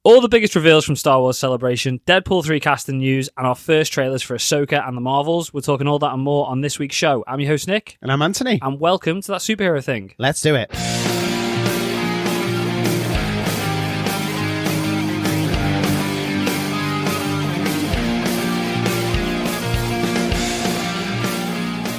All the biggest reveals from Star Wars Celebration, Deadpool 3 casting news, and our first trailers for Ahsoka and the Marvels. We're talking all that and more on this week's show. I'm your host, Nick. And I'm Anthony. And welcome to That Superhero Thing. Let's do it.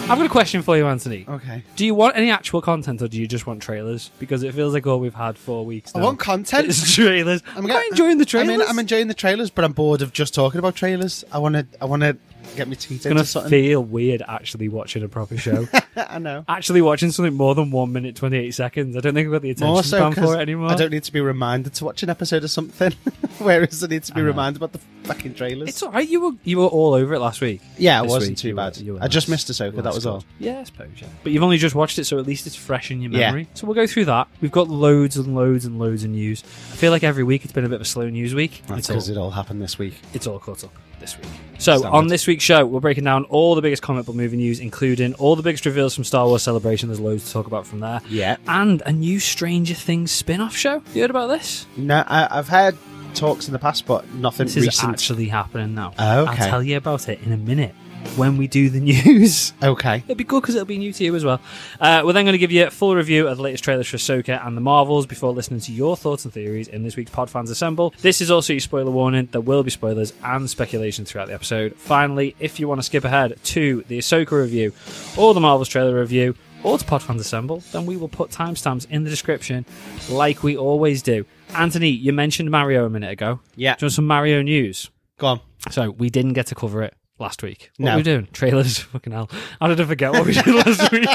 I've got a question for you, Anthony. Okay. Do you want any actual content or do you just want trailers? Because it feels like all we've had 4 weeks now. I want content. It's trailers. I'm enjoying the trailers. I'm enjoying the trailers, but I'm bored of just talking about trailers. I want to get my teeth into something. It's going to feel weird actually watching a proper show. I know. Actually watching something more than 1 minute, 28 seconds. I don't think I've got the attention span for it anymore. I don't need to be reminded to watch an episode of something, whereas I need to be reminded about the fucking trailers. It's alright, you were all over it last week. Yeah, it wasn't too bad. I just missed Ahsoka, that was all. Yeah, I suppose, yeah. But you've only just watched it, so at least it's fresh in your memory. Yeah. So we'll go through that. We've got loads and loads and loads of news. I feel like every week it's been a bit of a slow news week. That's because it all happened this week. It's all caught up this week. So, on this week's show, we're breaking down all the biggest comic book movie news, including all the biggest reveals from Star Wars Celebration. There's loads to talk about from there. Yeah. And a new Stranger Things spin-off show. You heard about this? No, I've heard talks in the past, but nothing recent. This is actually happening now. Oh, okay. I'll tell you about it in a minute when we do the news. Okay. It'll be good because it'll be new to you as well. We're then going to give you a full review of the latest trailers for Ahsoka and the Marvels before listening to your thoughts and theories in this week's Podfans Assemble. This is also your spoiler warning. There will be spoilers and speculation throughout the episode. Finally, if you want to skip ahead to the Ahsoka review or the Marvels trailer review or to Podfans Assemble, then we will put timestamps in the description like we always do. Anthony, you mentioned Mario a minute ago. Yeah. Do you want some Mario news? Go on. So, we didn't get to cover it last week. What no. were we doing? Trailers? Fucking hell. How did I forget what we did last week?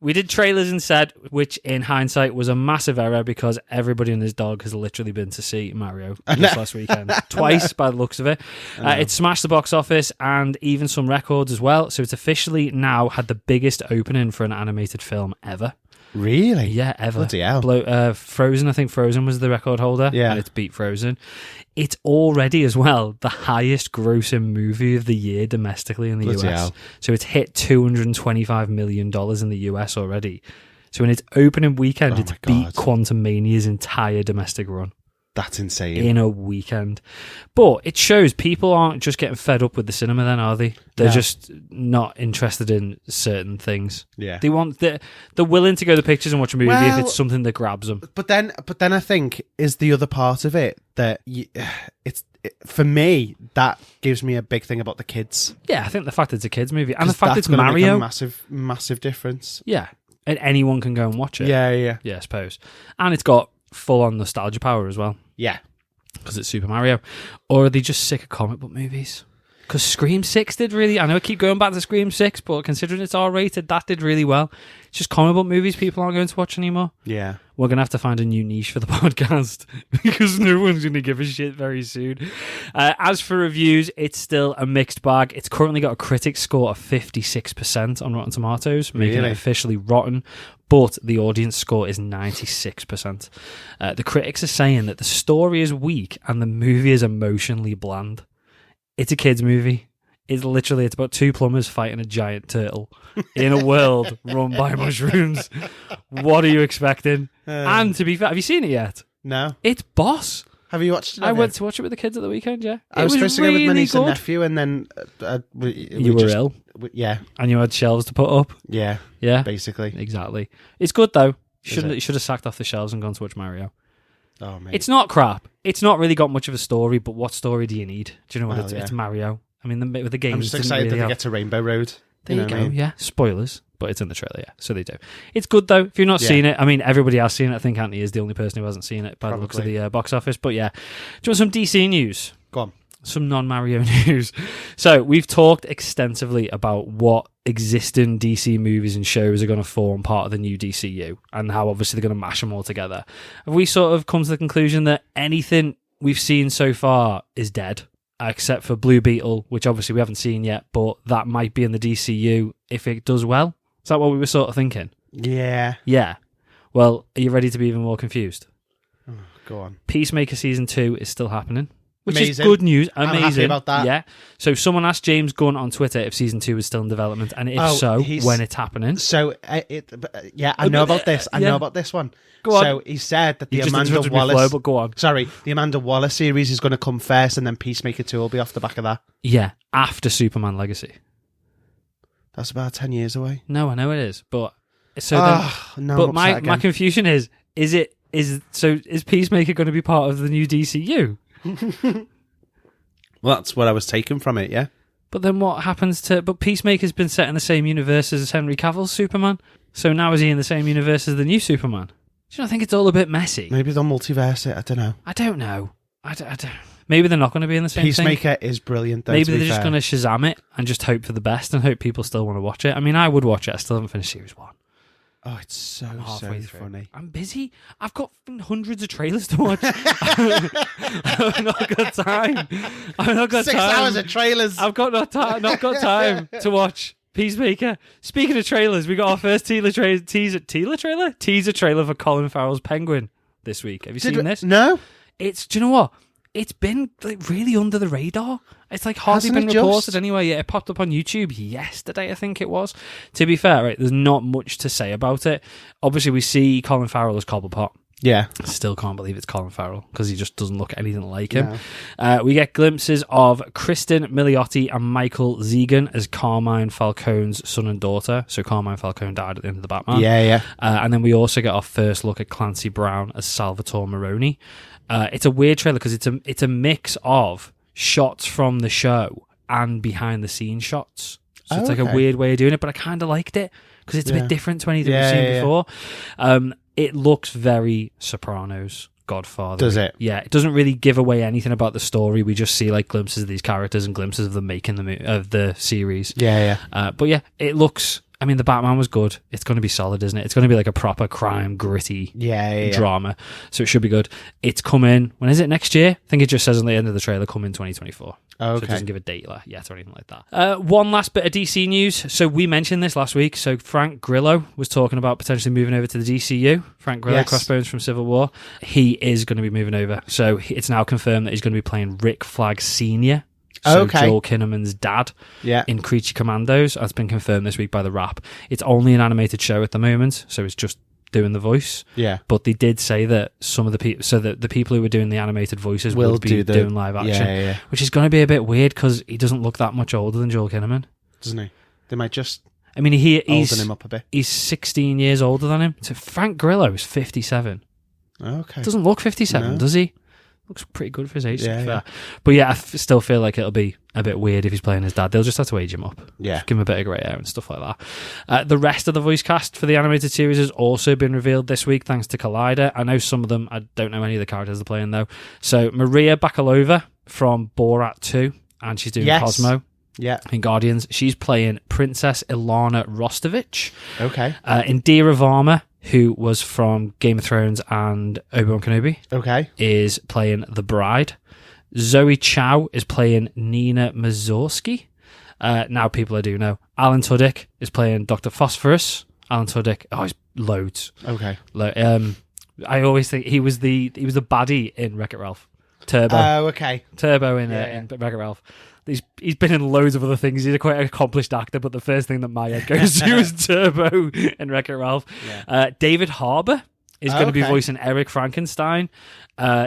We did trailers instead, which in hindsight was a massive error because everybody and his dog has literally been to see Mario this last weekend. Twice by the looks of it. It smashed the box office and even some records as well. So it's officially now had the biggest opening for an animated film ever. Really? Yeah, ever. Bloody hell. Frozen, I think Frozen was the record holder. Yeah. And it's beat Frozen. It's already, as well, the highest grossing movie of the year domestically in the Bloody US. hell. So it's hit $225 million in the US already. So in its opening weekend, it's beat Quantumania's entire domestic run. That's insane. In a weekend. But it shows people aren't just getting fed up with the cinema then, are they? They're just not interested in certain things. Yeah. They're willing to go to the pictures and watch a movie if it's something that grabs them. But then I think is the other part of it that for me, that gives me a big thing about the kids. Yeah, I think the fact it's a kids movie and the fact it's Mario, make a massive difference. Yeah. And anyone can go and watch it. Yeah. Yeah, I suppose. And it's got full-on nostalgia power as well. Yeah. Because it's Super Mario. Or are they just sick of comic book movies? Because Scream 6 did really... I know I keep going back to Scream 6, but considering it's R-rated, that did really well. It's just comic book movies people aren't going to watch anymore. Yeah. We're going to have to find a new niche for the podcast because no one's going to give a shit very soon. As for reviews, it's still a mixed bag. It's currently got a critic score of 56% on Rotten Tomatoes, making it officially rotten. But the audience score is 96%. The critics are saying that the story is weak and the movie is emotionally bland. It's a kids' movie. It's about two plumbers fighting a giant turtle in a world run by mushrooms. What are you expecting? And to be fair, have you seen it yet? No. It's boss. Have you watched it? I went to watch it with the kids at the weekend, yeah. I was supposed to go with my niece and nephew, and then... you were ill? Yeah. And you had shelves to put up? Yeah. Yeah? Basically. You It's good, though. You should have sacked off the shelves and gone to watch Mario. Oh, mate. It's not crap. It's not really got much of a story, but what story do you need? Do you know what it's Mario? I mean, with the games... I'm just excited that they get to Rainbow Road. There you go, yeah. Spoilers, but it's in the trailer, yeah. So they do. It's good, though. If you've not seen it, I mean, everybody has seen it. I think Anthony is the only person who hasn't seen it by the looks of the box office. But yeah. Do you want some DC news? Go on. Some non-Mario news. So we've talked extensively about what existing DC movies and shows are going to form part of the new DCU and how obviously they're going to mash them all together. Have we sort of come to the conclusion that anything we've seen so far is dead? Except for Blue Beetle, which obviously we haven't seen yet, but that might be in the DCU if it does well. Is that what we were sort of thinking? Yeah. Yeah. Well, are you ready to be even more confused? Go on. Peacemaker Season 2 is still happening. which Amazing. is good news. I'm Amazing. happy about that. Yeah. So someone asked James Gunn on Twitter if season 2 is still in development, and if so, when it's happening. So, I know about this. I know about this one. Go on. So he said that the You just Amanda interrupted me, Wallace. Flo, but go on. Sorry, the Amanda Wallace series is going to come first, and then Peacemaker 2 will be off the back of that. Yeah, after Superman Legacy. That's about 10 years away. No, I know it is, but so no, but I'm my upset again. confusion is Peacemaker going to be part of the new DCU? Well, that's what I was taking from it, yeah. But then what happens to... But Peacemaker's been set in the same universe as Henry Cavill's Superman. So now is he in the same universe as the new Superman? Do you not think it's all a bit messy? Maybe they'll multiverse it, I don't know. I don't know. I don't... Maybe they're not going to be in the same Peacemaker thing. is brilliant, though, Maybe they're just going to Shazam it and just hope for the best and hope people still want to watch it. I mean, I would watch it. I still haven't finished Series 1. Oh, it's so Halfway through. funny. I'm busy. I've got hundreds of trailers to watch. I've not got time. I've not got 6 time. hours of trailers. I've got not got time to watch Peacemaker. Speaking of trailers, we got our first teaser trailer for Colin Farrell's Penguin this week. Have you seen this? No. Do you know what? It's been like really under the radar. It's like hardly Hasn't been it reported just? anyway. Yeah, it popped up on YouTube yesterday, I think it was. To be fair, right, there's not much to say about it. Obviously, we see Colin Farrell as Cobblepot. Yeah. Still can't believe it's Colin Farrell because he just doesn't look anything like him. No. We get glimpses of Kristen Milioti and Michael Zegan as Carmine Falcone's son and daughter. So Carmine Falcone died at the end of the Batman. Yeah. And then we also get our first look at Clancy Brown as Salvatore Maroni. It's a weird trailer because it's a mix of shots from the show and behind the scenes shots. So it's like a weird way of doing it, but I kind of liked it because it's a bit different to anything we've seen before. It looks very Sopranos, Godfather. Does it? Yeah, it doesn't really give away anything about the story. We just see like glimpses of these characters and glimpses of them making of the series. Yeah. But yeah, it looks... I mean, the Batman was good. It's going to be solid, isn't it? It's going to be like a proper crime, gritty drama. So it should be good. It's coming... When is it? Next year? I think it just says on the end of the trailer, coming 2024. So it doesn't give a date yet or anything like that. One last bit of DC news. So we mentioned this last week. So Frank Grillo was talking about potentially moving over to the DCU. Frank Grillo, Crossbones from Civil War. He is going to be moving over. So it's now confirmed that he's going to be playing Rick Flag Sr., so Joel Kinnaman's dad in Creature Commandos. That's been confirmed this week by The Wrap. It's only an animated show at the moment, so it's just doing the voice. Yeah. But they did say that some of the people, so that the people who were doing the animated voices will be doing live action, which is going to be a bit weird because he doesn't look that much older than Joel Kinnaman. Doesn't he? They might just... I mean, he's him up a bit. He's 16 years older than him. So Frank Grillo is 57. Okay. Doesn't look 57, does he? Looks pretty good for his age, to be fair. But yeah, I still feel like it'll be a bit weird if he's playing his dad. They'll just have to age him up. Yeah. Just give him a bit of grey hair and stuff like that. The rest of the voice cast for the animated series has also been revealed this week, thanks to Collider. I know some of them, I don't know any of the characters they're playing, though. So Maria Bakalova from Borat 2, and she's doing Cosmo. Yeah. In Guardians. She's playing Princess Ilana Rostovich. Okay. Indira Varma, who was from Game of Thrones and Obi-Wan Kenobi, is playing the bride. Zoe Chow is playing Nina Mazorsky. Now people I do know. Alan Tudyk is playing Dr. Phosphorus. Alan Tudyk, he's loads. Okay. I always think he was the baddie in Wreck-It Ralph. Turbo. Oh, okay. Turbo in Wreck-It Ralph. He's been in loads of other things. He's a quite accomplished actor, but the first thing that my head goes to is Turbo in Wreck-It Ralph. Yeah. David Harbour is going to be voicing Eric Frankenstein.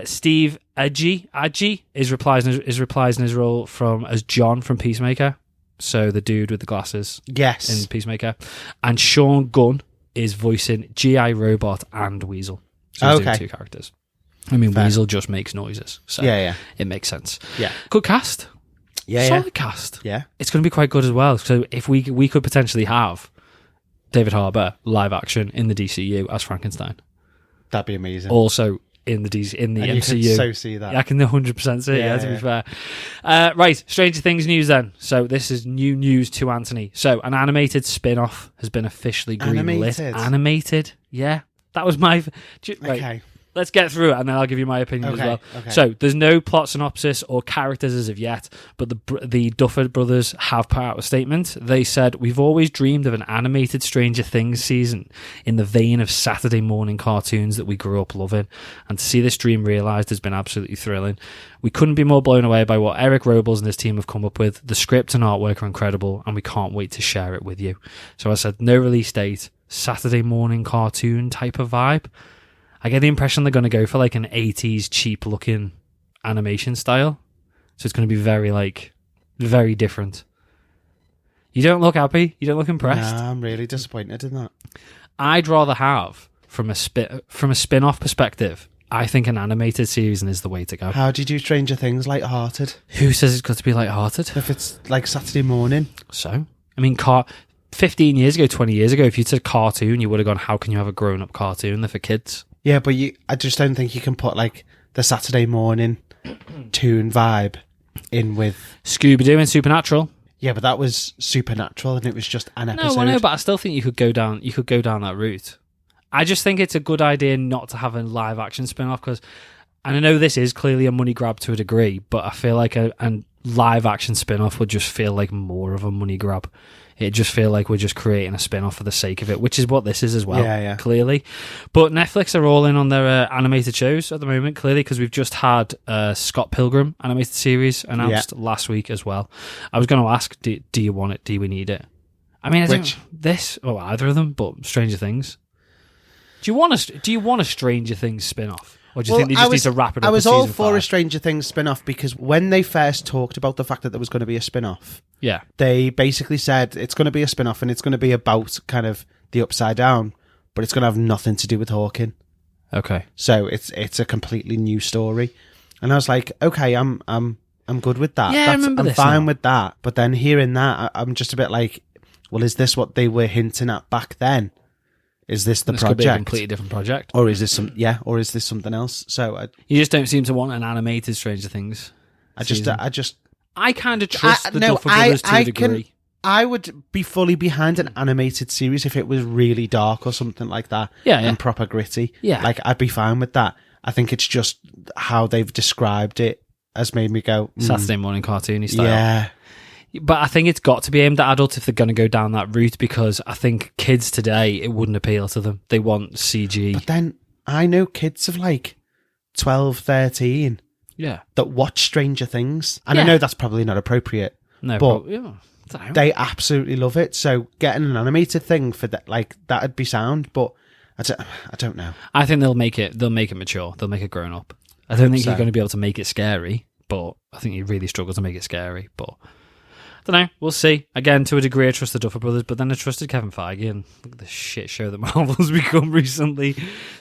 Steve Agee is reprising his role as John from Peacemaker. So the dude with the glasses. Yes. In Peacemaker. And Sean Gunn is voicing G.I. Robot and Weasel. So he's doing two characters. I mean, Weasel just makes noises. So it makes sense. Yeah. Good cast. Solid cast. Yeah. It's going to be quite good as well. So if we could potentially have David Harbour live action in the DCU as Frankenstein. That'd be amazing. Also in the MCU. You can so see that. I can 100% see it, to be fair. Right, Stranger Things news then. So this is new news to Anthony. So an animated spin-off has been officially greenlit. Animated? Yeah. That was my... Right. Okay. let's get through it, and then I'll give you my opinion as well. Okay. So, there's no plot synopsis or characters as of yet, but the Duffer Brothers have put out a statement. They said, "We've always dreamed of an animated Stranger Things season in the vein of Saturday morning cartoons that we grew up loving, and to see this dream realised has been absolutely thrilling. We couldn't be more blown away by what Eric Robles and his team have come up with. The script and artwork are incredible, and we can't wait to share it with you." So I said, no release date, Saturday morning cartoon type of vibe. I get the impression they're going to go for like an 80s cheap looking animation style. So it's going to be very different. You don't look happy. You don't look impressed. Nah, I'm really disappointed in that. I'd rather have, from a spin-off perspective, I think an animated series is the way to go. How did you Stranger Things light-hearted? Who says it's got to be light-hearted? If it's like Saturday morning. So, I mean, 15 years ago, 20 years ago, if you said cartoon, you would have gone, how can you have a grown-up cartoon? They're for kids. Yeah, but I just don't think you can put like the Saturday morning toon vibe in with Scooby-Doo and Supernatural. Yeah, but that was Supernatural and it was just an episode. No, I know, but I still think you could go down that route. I just think it's a good idea not to have a live action spin-off because, and I know this is clearly a money grab to a degree, but I feel like a live action spin-off would just feel like more of a money grab. It just feel like we're just creating a spin-off for the sake of it, which is what this is as well, clearly. But Netflix are all in on their animated shows at the moment, clearly, because we've just had Scott Pilgrim animated series announced last week as well. I was going to ask, do you want it? Do we need it? I mean, either of them, but Stranger Things. Do you want a Stranger Things spin-off? Or do you think they just need to wrap it up? I was with all season for 5? a Stranger Things spin-off because when they first talked about the fact that there was going to be a spin-off, they basically said it's going to be a spin-off and it's going to be about kind of the Upside Down, but it's going to have nothing to do with Hawking. Okay. So it's a completely new story. And I was like, okay, I'm good with that. Yeah, I remember I'm this fine now. with that. But then hearing that, I'm just a bit like, well, is this what they were hinting at back then? Is this the project? Could be a completely different project. Or is this something else? So you just don't seem to want an animated Stranger Things. I kind of trust the Duffer Brothers to a degree. I would be fully behind an animated series if it was really dark or something like that. Yeah. And proper gritty. Yeah. Like, I'd be fine with that. I think it's just how they've described it has made me go... Saturday morning cartoony style. Yeah. But I think it's got to be aimed at adults if they're going to go down that route because I think kids today, it wouldn't appeal to them. They want CG. But then I know kids of like 12, 13 that watch Stranger Things. And I know that's probably not appropriate. No, but they they absolutely love it. So getting an animated thing for that, like, that'd be sound. But I don't know. I think they'll make it mature. They'll make it grown up. I don't think you're going to be able to make it scary, but I think you really struggle to make it scary. But I don't know. We'll see. Again, to a degree, I trust the Duffer Brothers, but then I trusted Kevin Feige, and look at the shit show that Marvel's become recently.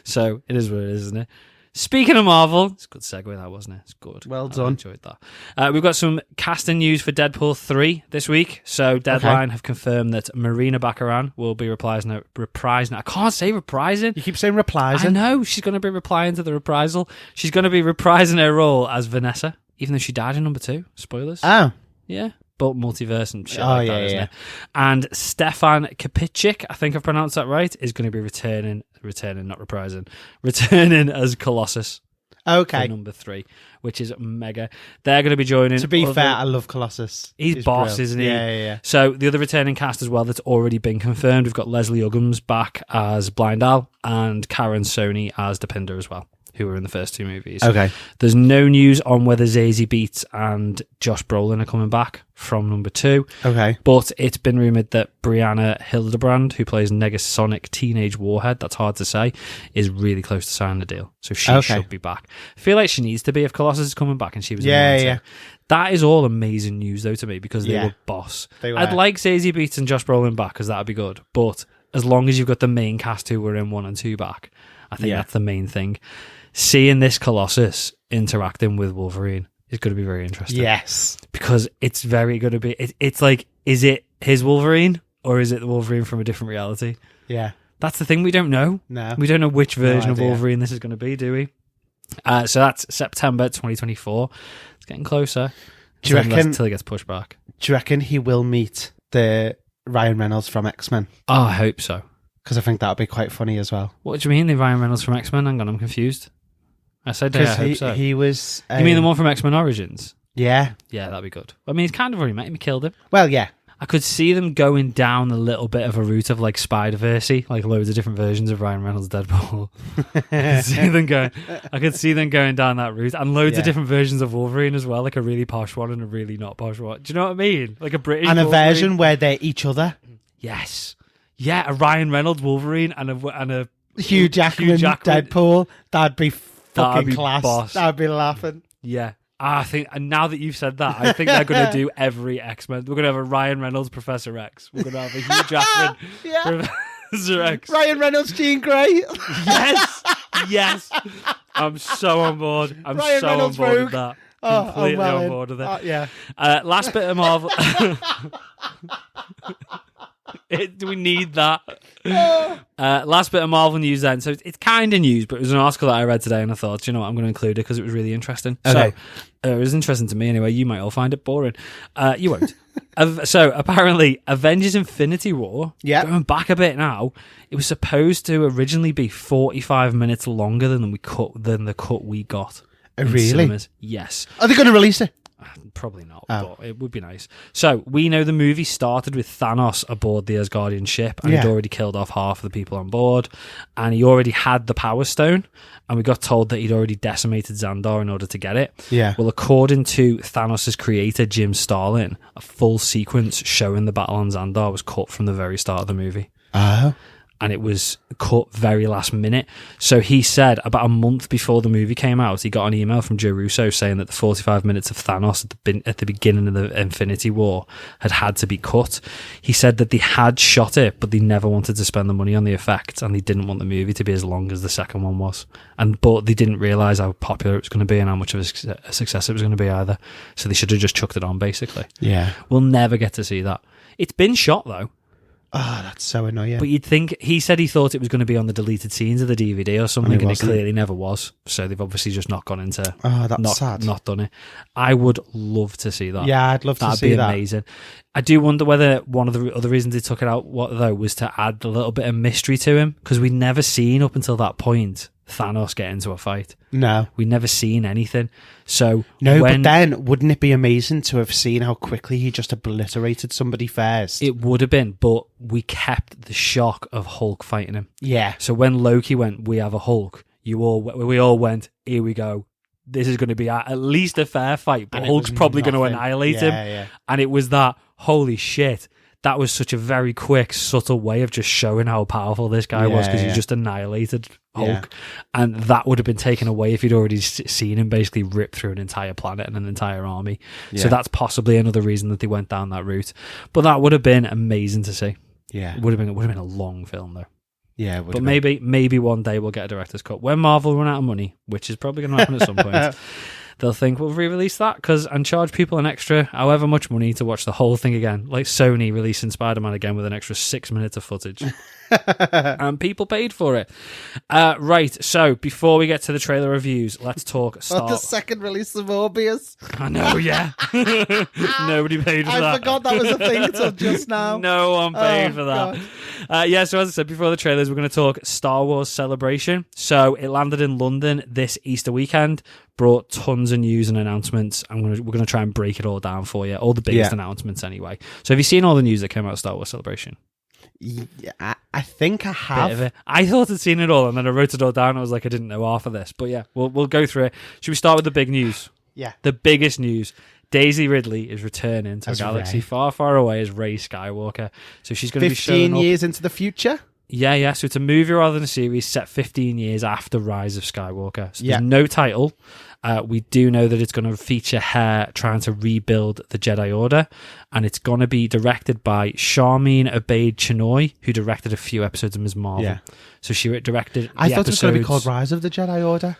So it is what it is, isn't it? Speaking of Marvel, it's a good segue, that wasn't it? It's good. Well done. I enjoyed that. We've got some casting news for Deadpool 3 this week. So Deadline have confirmed that Marina Baccarin will be reprising. I can't say reprising. You keep saying reprising. I know. She's going to be replying to the reprisal. She's going to be reprising her role as Vanessa, even though she died in number 2. Spoilers. Oh. Yeah. But multiverse and shit like that, isn't yeah. it? And Stefan Kapicic, I think I've pronounced that right, is going to be returning, not reprising, returning as Colossus. Okay. For number 3, which is mega. They're going to be joining. To be fair, I love Colossus. He's boss, brilliant. isn't he? Yeah. So the other returning cast as well that's already been confirmed, we've got Leslie Uggams back as Blind Al and Karen Sony as Dopinder as well, who were in the first 2 movies. Okay. There's no news on whether Zazie Beetz and Josh Brolin are coming back from number 2. Okay. But it's been rumoured that Brianna Hildebrand, who plays Negasonic Teenage Warhead, that's hard to say, is really close to signing the deal. So she should be back. I feel like she needs to be if Colossus is coming back and she was in number 2. Yeah. That is all amazing news, though, to me, because they were boss. They were. I'd like Zazie Beetz and Josh Brolin back, because that would be good. But as long as you've got the main cast who were in 1 and 2 back, I think that's the main thing. Seeing this Colossus interacting with Wolverine is going to be very interesting. Yes. Because it's very going to be... It's like, is it his Wolverine or is it the Wolverine from a different reality? Yeah. That's the thing, we don't know. No. We don't know which version of idea. Wolverine this is going to be, do we? So that's September 2024. It's getting closer. Do you reckon... Until he gets pushed back. Do you reckon he will meet the Ryan Reynolds from X-Men? Oh, I hope so. Because I think that would be quite funny as well. What do you mean, the Ryan Reynolds from X-Men? Hang on, I'm confused. I said I hope so. He was... You mean the one from X-Men Origins? Yeah. Yeah, that'd be good. I mean, he's kind of already met him, he killed him. Well, yeah. I could see them going down a little bit of a route of like Spider-Verse, like loads of different versions of Ryan Reynolds' Deadpool. I could see them going down that route, and loads of different versions of Wolverine as well, like a really posh one and a really not posh one. Do you know what I mean? Like a British and a Wolverine. version where they're each other. Yes, yeah, a Ryan Reynolds Wolverine and a Hugh Jackman Deadpool. That'd be fucking class. Boss. That'd be laughing. Yeah. I think, and now that you've said that, I think they're going to do every X-Men. We're going to have a Ryan Reynolds Professor X. We're going to have a Hugh Jackman Professor X. Ryan Reynolds Jean Grey. Yes. I'm so on board. I'm Ryan so Reynolds on board Rogue. with that. Completely on board with it. Yeah. Last bit of Marvel. Do we need that? Last bit of Marvel news then. So it's kind of news, but it was an article that I read today and I thought, you know what, I'm going to include it because it was really interesting. Okay. So it was interesting to me anyway. You might all find it boring. You won't. So apparently Avengers Infinity War, going back a bit now, it was supposed to originally be 45 minutes longer than the cut we got. Really? Cinemas. Yes. Are they going to release it? Probably not, but it would be nice. So we know the movie started with Thanos aboard the Asgardian ship, and he'd already killed off half of the people on board, and he already had the Power Stone, and we got told that he'd already decimated Xandar in order to get it. Yeah. Well, according to Thanos' creator, Jim Starlin, a full sequence showing the battle on Xandar was cut from the very start of the movie. Oh. And it was cut very last minute. So he said about a month before the movie came out, he got an email from Joe Russo saying that the 45 minutes of Thanos at the beginning of the Infinity War had to be cut. He said that they had shot it, but they never wanted to spend the money on the effects, and they didn't want the movie to be as long as the second one was. But they didn't realise how popular it was going to be and how much of a success it was going to be either. So they should have just chucked it on, basically. Yeah. We'll never get to see that. It's been shot, though. Oh, that's so annoying. But you'd think, he said he thought it was going to be on the deleted scenes of the DVD or something, and it clearly never was. So they've obviously just not gone into... Oh, that's sad. Not done it. I would love to see that. Yeah, I'd love to see that. That'd be amazing. I do wonder whether one of the other reasons they took it out, was to add a little bit of mystery to him, because we'd never seen up until that point Thanos get into a fight. No. We'd never seen anything. So but then wouldn't it be amazing to have seen how quickly he just obliterated somebody first? It would have been, but we kept the shock of Hulk fighting him. Yeah. So when Loki went, we have a Hulk, we all went, here we go. This is going to be at least a fair fight, but Hulk's probably going to annihilate him. Yeah. And it was that, holy shit, that was such a very quick, subtle way of just showing how powerful this guy was, because he just annihilated Hulk. Yeah. And that would have been taken away if you'd already seen him basically rip through an entire planet and an entire army. Yeah. So that's possibly another reason that they went down that route. But that would have been amazing to see. Yeah. It would have been a long film, though. Yeah, but maybe one day we'll get a director's cut. When Marvel run out of money, which is probably going to happen at some point, they'll think we'll re-release that and charge people an extra however much money to watch the whole thing again, like Sony releasing Spider-Man again with an extra 6 minutes of footage. And people paid for it. Right, so before we get to the trailer reviews, let's talk the second release of Morbius. I know, yeah. Nobody paid for that. I forgot that was a thing until just now. No one paid for that. So as I said before the trailers, we're going to talk Star Wars Celebration. So it landed in London this Easter weekend, brought tons of news and announcements. We're going to try and break it all down for you, all the biggest announcements anyway. So have you seen all the news that came out of Star Wars Celebration? Yeah, I think I have. I thought I'd seen it all, and then I wrote it all down. I was like, I didn't know half of this, but yeah, we'll go through it. Should we start with the big news? Yeah, the biggest news: Daisy Ridley is returning to a galaxy far, far away as Rey Skywalker. So she's going to be showing 15 years into the future. Yeah. So it's a movie rather than a series set 15 years after Rise of Skywalker. So there's no title. We do know that it's going to feature her trying to rebuild the Jedi Order, and it's going to be directed by Sharmeen Obaid-Chinoy, who directed a few episodes of Ms. Marvel. Yeah. So she directed I thought it was going to be called Rise of the Jedi Order.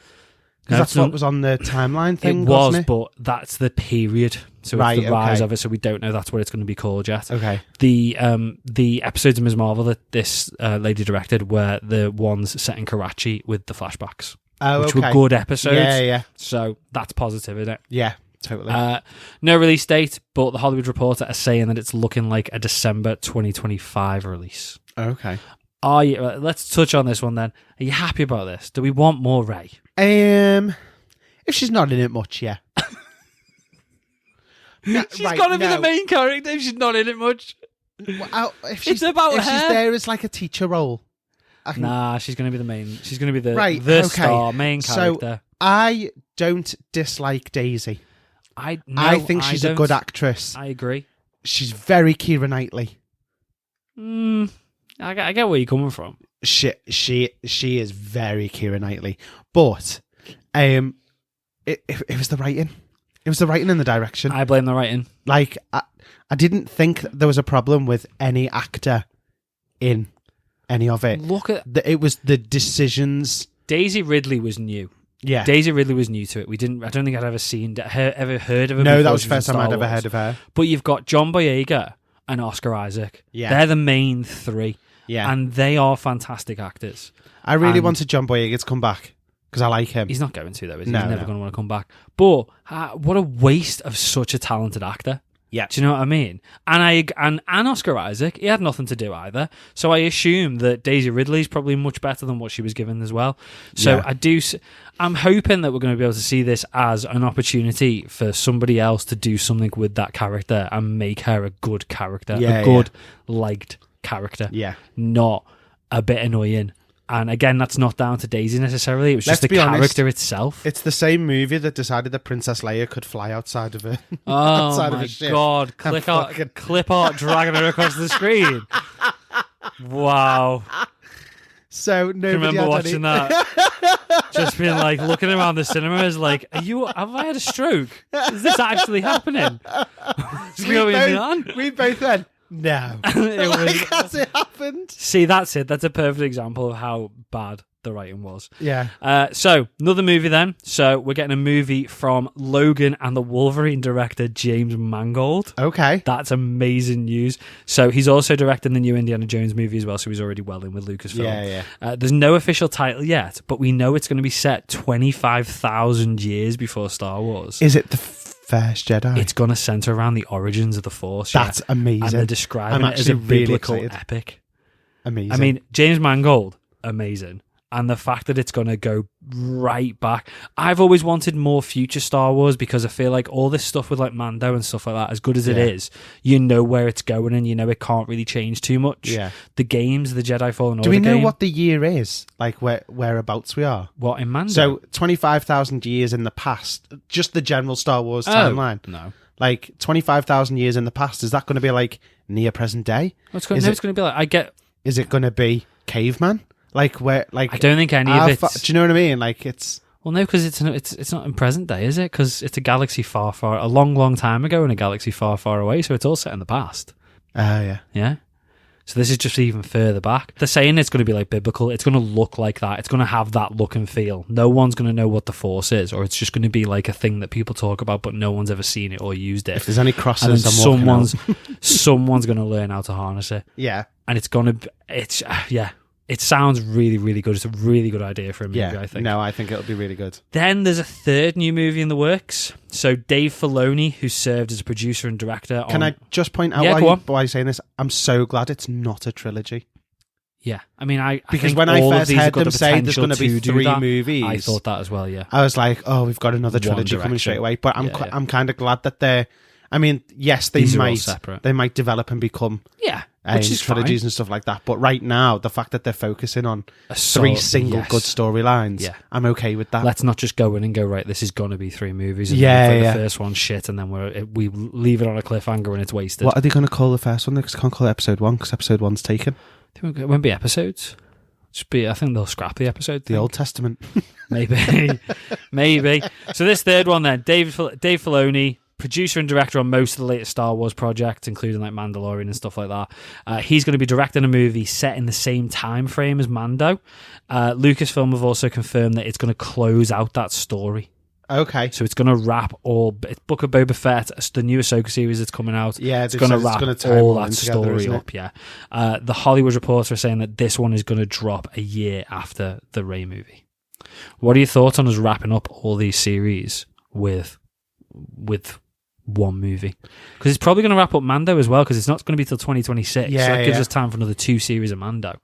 Because that's what was on the timeline thing, wasn't it? But that's the period. So it's the rise of it, so we don't know that's what it's going to be called yet. Okay. The episodes of Ms. Marvel that this lady directed were the ones set in Karachi with the flashbacks. Which were good episodes. Yeah. So that's positive, isn't it? Yeah, totally. No release date, but the Hollywood Reporter are saying that it's looking like a December 2025 release. Okay. Let's touch on this one then. Are you happy about this? Do we want more Rey? If she's not in it much, yeah. She's got to be the main character if she's not in it much. Well, if she's she's there as like a teacher role. Nah, she's going to be the main. She's going to be the star, main character. So I don't dislike Daisy. I think she's a good actress. I agree. She's very Keira Knightley. I get where you're coming from. She is very Keira Knightley, but it was the writing. It was the writing and the direction. I blame the writing. Like I didn't think there was a problem with any actor in any of it. It was the decisions. Daisy Ridley was new. Yeah, Daisy Ridley was new to it. I don't think I'd ever heard of her. No, that was the first time I'd ever heard of her. But you've got John Boyega and Oscar Isaac. Yeah, they're the main three. Yeah, and they are fantastic actors. I really wanted John Boyega to come back because I like him. He's not going to though. Is he? He's never going to want to come back. But what a waste of such a talented actor. Yeah, do you know what I mean? And Oscar Isaac, he had nothing to do either. So I assume that Daisy Ridley's probably much better than what she was given as well. So yeah. I'm hoping that we're going to be able to see this as an opportunity for somebody else to do something with that character and make her a good character, liked character, not a bit annoying. And again, that's not down to Daisy necessarily. It was just the character itself. It's the same movie that decided that Princess Leia could fly outside of it. Oh my god! Clip art dragging her across the screen. Wow. So nobody remember watching that. Just being like looking around the cinema is like, have I had a stroke? Is this actually happening? We both went, no. Has it happened? See, that's it. That's a perfect example of how bad the writing was. Yeah. So, another movie then. So, we're getting a movie from Logan and the Wolverine director, James Mangold. Okay. That's amazing news. So, he's also directing the new Indiana Jones movie as well, so he's already well in with Lucasfilm. Yeah. There's no official title yet, but we know it's going to be set 25,000 years before Star Wars. Is it the First Jedi? It's going to centre around the origins of the Force. That's amazing. And they're describing it as a biblical epic. Amazing. I mean, James Mangold, amazing. And the fact that it's going to go right back. I've always wanted more future Star Wars because I feel like all this stuff with like Mando and stuff like that, as good as it is, you know where it's going and you know it can't really change too much. Yeah. The games, the Jedi Fallen Order Do we know game, what the year is? Like whereabouts we are? What, in Mando? So 25,000 years in the past, just the general Star Wars timeline. No. Like 25,000 years in the past, is that going to be like near present day? It's going to be like, is it going to be caveman? Like where? Like I don't think any of it. Do you know what I mean? Like it's. Well, no, because it's not in present day, is it? Because it's a galaxy a long time ago in a galaxy far away. So it's all set in the past. Yeah. Yeah. So this is just even further back. They're saying it's going to be like biblical. It's going to look like that. It's going to have that look and feel. No one's going to know what the Force is, or it's just going to be like a thing that people talk about, but no one's ever seen it or used it. If there's any crosses, and someone's going to learn how to harness it. Yeah. And it sounds really, really good. It's a really good idea for a movie, I think. No, I think it'll be really good. Then there's a third new movie in the works. So Dave Filoni, who served as a producer and director Can I just point out why you're saying this? I'm so glad it's not a trilogy. Yeah. I mean, because when I first heard them say there's going to be 3 movies, I thought that as well, yeah. I was like, oh, we've got another trilogy coming straight away. But I'm kind of glad that they're... I mean, yes, they might develop and become... Yeah. Which is trilogies fine. And stuff like that. But right now, the fact that they're focusing on 3 single good storylines, I'm okay with that. Let's not just go in and go, right, this is going to be 3 movies. And the first one's shit, and then we leave it on a cliffhanger and it's wasted. What are they going to call the first one? They can't call it episode 1 because episode 1's taken. It won't be episodes. I think they'll scrap the episode. The Old Testament. Maybe. So this third one then, Dave Filoni, producer and director on most of the latest Star Wars projects, including like Mandalorian and stuff like that. He's going to be directing a movie set in the same time frame as Mando. Lucasfilm have also confirmed that it's going to close out that story. Okay. So it's going to wrap all... Book of Boba Fett, the new Ahsoka series that's coming out. Yeah, it's going to wrap all that story up, yeah. The Hollywood Reporter are saying that this one is going to drop a year after the Rey movie. What are your thoughts on us wrapping up all these series with one movie? Because it's probably going to wrap up Mando as well, because it's not going to be till 2026. So that gives us time for another 2 series of Mando.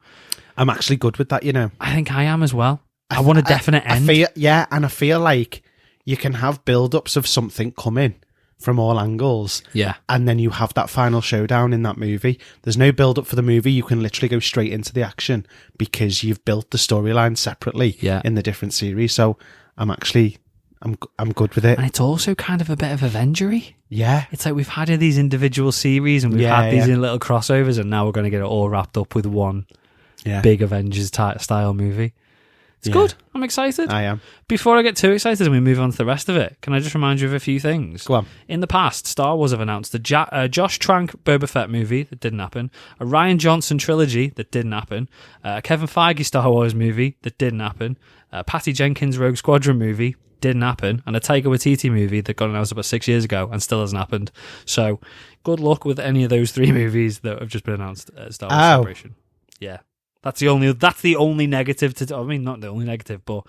I'm actually good with that, you know. I think I am as well. I want a definite end. And I feel like you can have build-ups of something coming from all angles. Yeah. And then you have that final showdown in that movie. There's no build-up for the movie. You can literally go straight into the action because you've built the storyline separately in the different series. So I'm good with it. And it's also kind of a bit of Avengery. Yeah. It's like we've had these individual series and we've had these little crossovers, and now we're going to get it all wrapped up with one big Avengers style movie. It's good. I'm excited. I am. Before I get too excited and we move on to the rest of it, can I just remind you of a few things? Go on. In the past, Star Wars have announced a Josh Trank Boba Fett movie that didn't happen, a Rian Johnson trilogy that didn't happen, a Kevin Feige Star Wars movie that didn't happen, a Patty Jenkins Rogue Squadron movie didn't happen, and a Taika Waititi movie that got announced about 6 years ago and still hasn't happened. So, good luck with any of those 3 movies that have just been announced at Star Wars Celebration. Yeah. That's the only negative not the only negative, but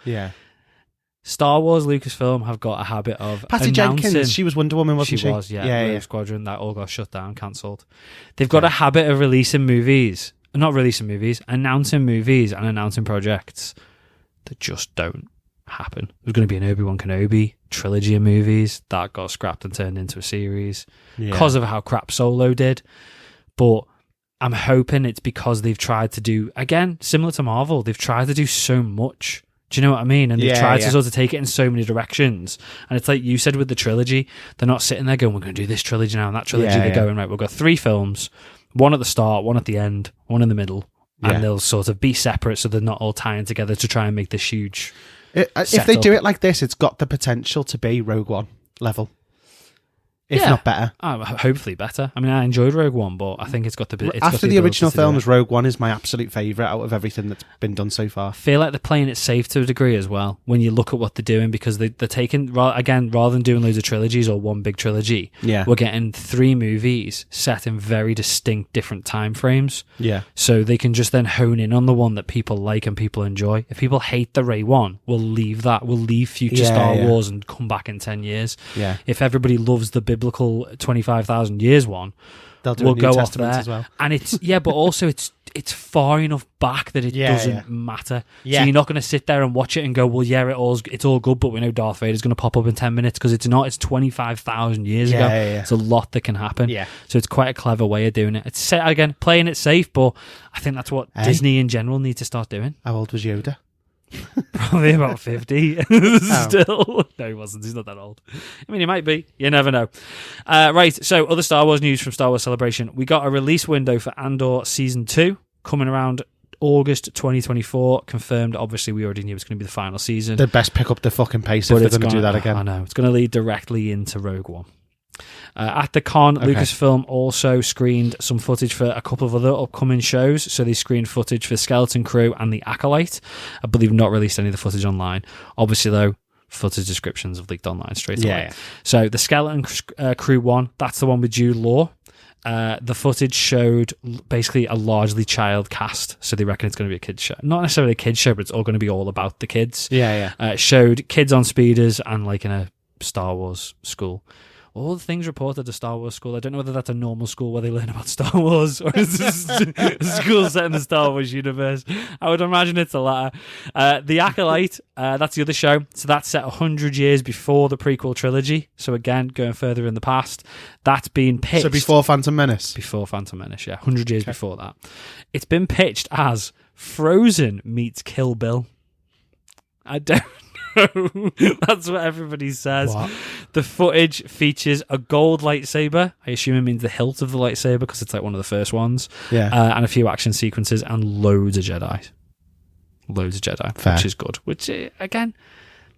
Star Wars Lucasfilm have got a habit of Patty Jenkins, she was Wonder Woman, wasn't she? She was, Rogue Squadron, that all got shut down, cancelled. They've got a habit of announcing movies and announcing projects that just don't happen. There's going to be an Obi-Wan Kenobi trilogy of movies that got scrapped and turned into a series because of how crap Solo did, but I'm hoping it's because they've tried to do, again, similar to Marvel, they've tried to do so much. Do you know what I mean? And they've tried to sort of take it in so many directions. And it's like you said with the trilogy, they're not sitting there going, we're going to do this trilogy now and that trilogy. They're going, right, we've got 3 films, one at the start, one at the end, one in the middle. And they'll sort of be separate so they're not all tying together to try and make this huge if they do it like this, it's got the potential to be Rogue One level. If not better. Hopefully better. I mean, I enjoyed Rogue One, but I think it's got the... After the original films, Rogue One is my absolute favourite out of everything that's been done so far. I feel like they're playing it safe to a degree as well, when you look at what they're doing, because they're taking... Again, rather than doing loads of trilogies or one big trilogy, we're getting 3 movies set in very distinct, different time frames. Yeah. So they can just then hone in on the one that people like and people enjoy. If people hate the Rey one, we'll leave that. We'll leave future Star Wars and come back in 10 years. Yeah. If everybody loves the biblical 25,000 years one, we'll go off there as well. And it's but also it's far enough back that it doesn't matter. So you're not going to sit there and watch it and go, well, it's all good, but we know Darth Vader's going to pop up in 10 minutes, because it's not. It's 25,000 years ago. It's a lot that can happen. Yeah. So it's quite a clever way of doing it. It's again playing it safe, but I think that's what Disney in general need to start doing. How old was Yoda? Probably about 50 still. No, he wasn't. He's not that old. I mean, he might be. You never know. Right, so other Star Wars news from Star Wars Celebration. We got a release window for Andor Season 2 coming around August 2024. Confirmed. Obviously, we already knew it was going to be the final season. They'd best pick up the fucking pace if they're going to do that again. I know. It's going to lead directly into Rogue One. At the con, Lucasfilm also screened some footage for a couple of other upcoming shows. So they screened footage for Skeleton Crew and The Acolyte, but they've not released any of the footage online. Obviously, though, footage descriptions have leaked online straight away. Yeah. So the Skeleton Crew one, that's the one with Jude Law. The footage showed basically a largely child cast, so they reckon it's going to be a kids show. Not necessarily a kids show, but it's all going to be all about the kids. Showed kids on speeders and like in a Star Wars school. All the things reported to Star Wars school. I don't know whether that's a normal school where they learn about Star Wars, or is this a school set in the Star Wars universe. I would imagine it's the latter. The Acolyte, that's the other show. So that's set 100 years before the prequel trilogy. So again, going further in the past. That's been pitched... So before Phantom Menace? Before Phantom Menace, yeah. 100 years before that. It's been pitched as Frozen meets Kill Bill. I don't... That's what everybody says. What? The footage features a gold lightsaber. I assume it means the hilt of the lightsaber, because it's like one of the first ones. And a few action sequences and loads of Jedi. Fair. Which is good. Which, again,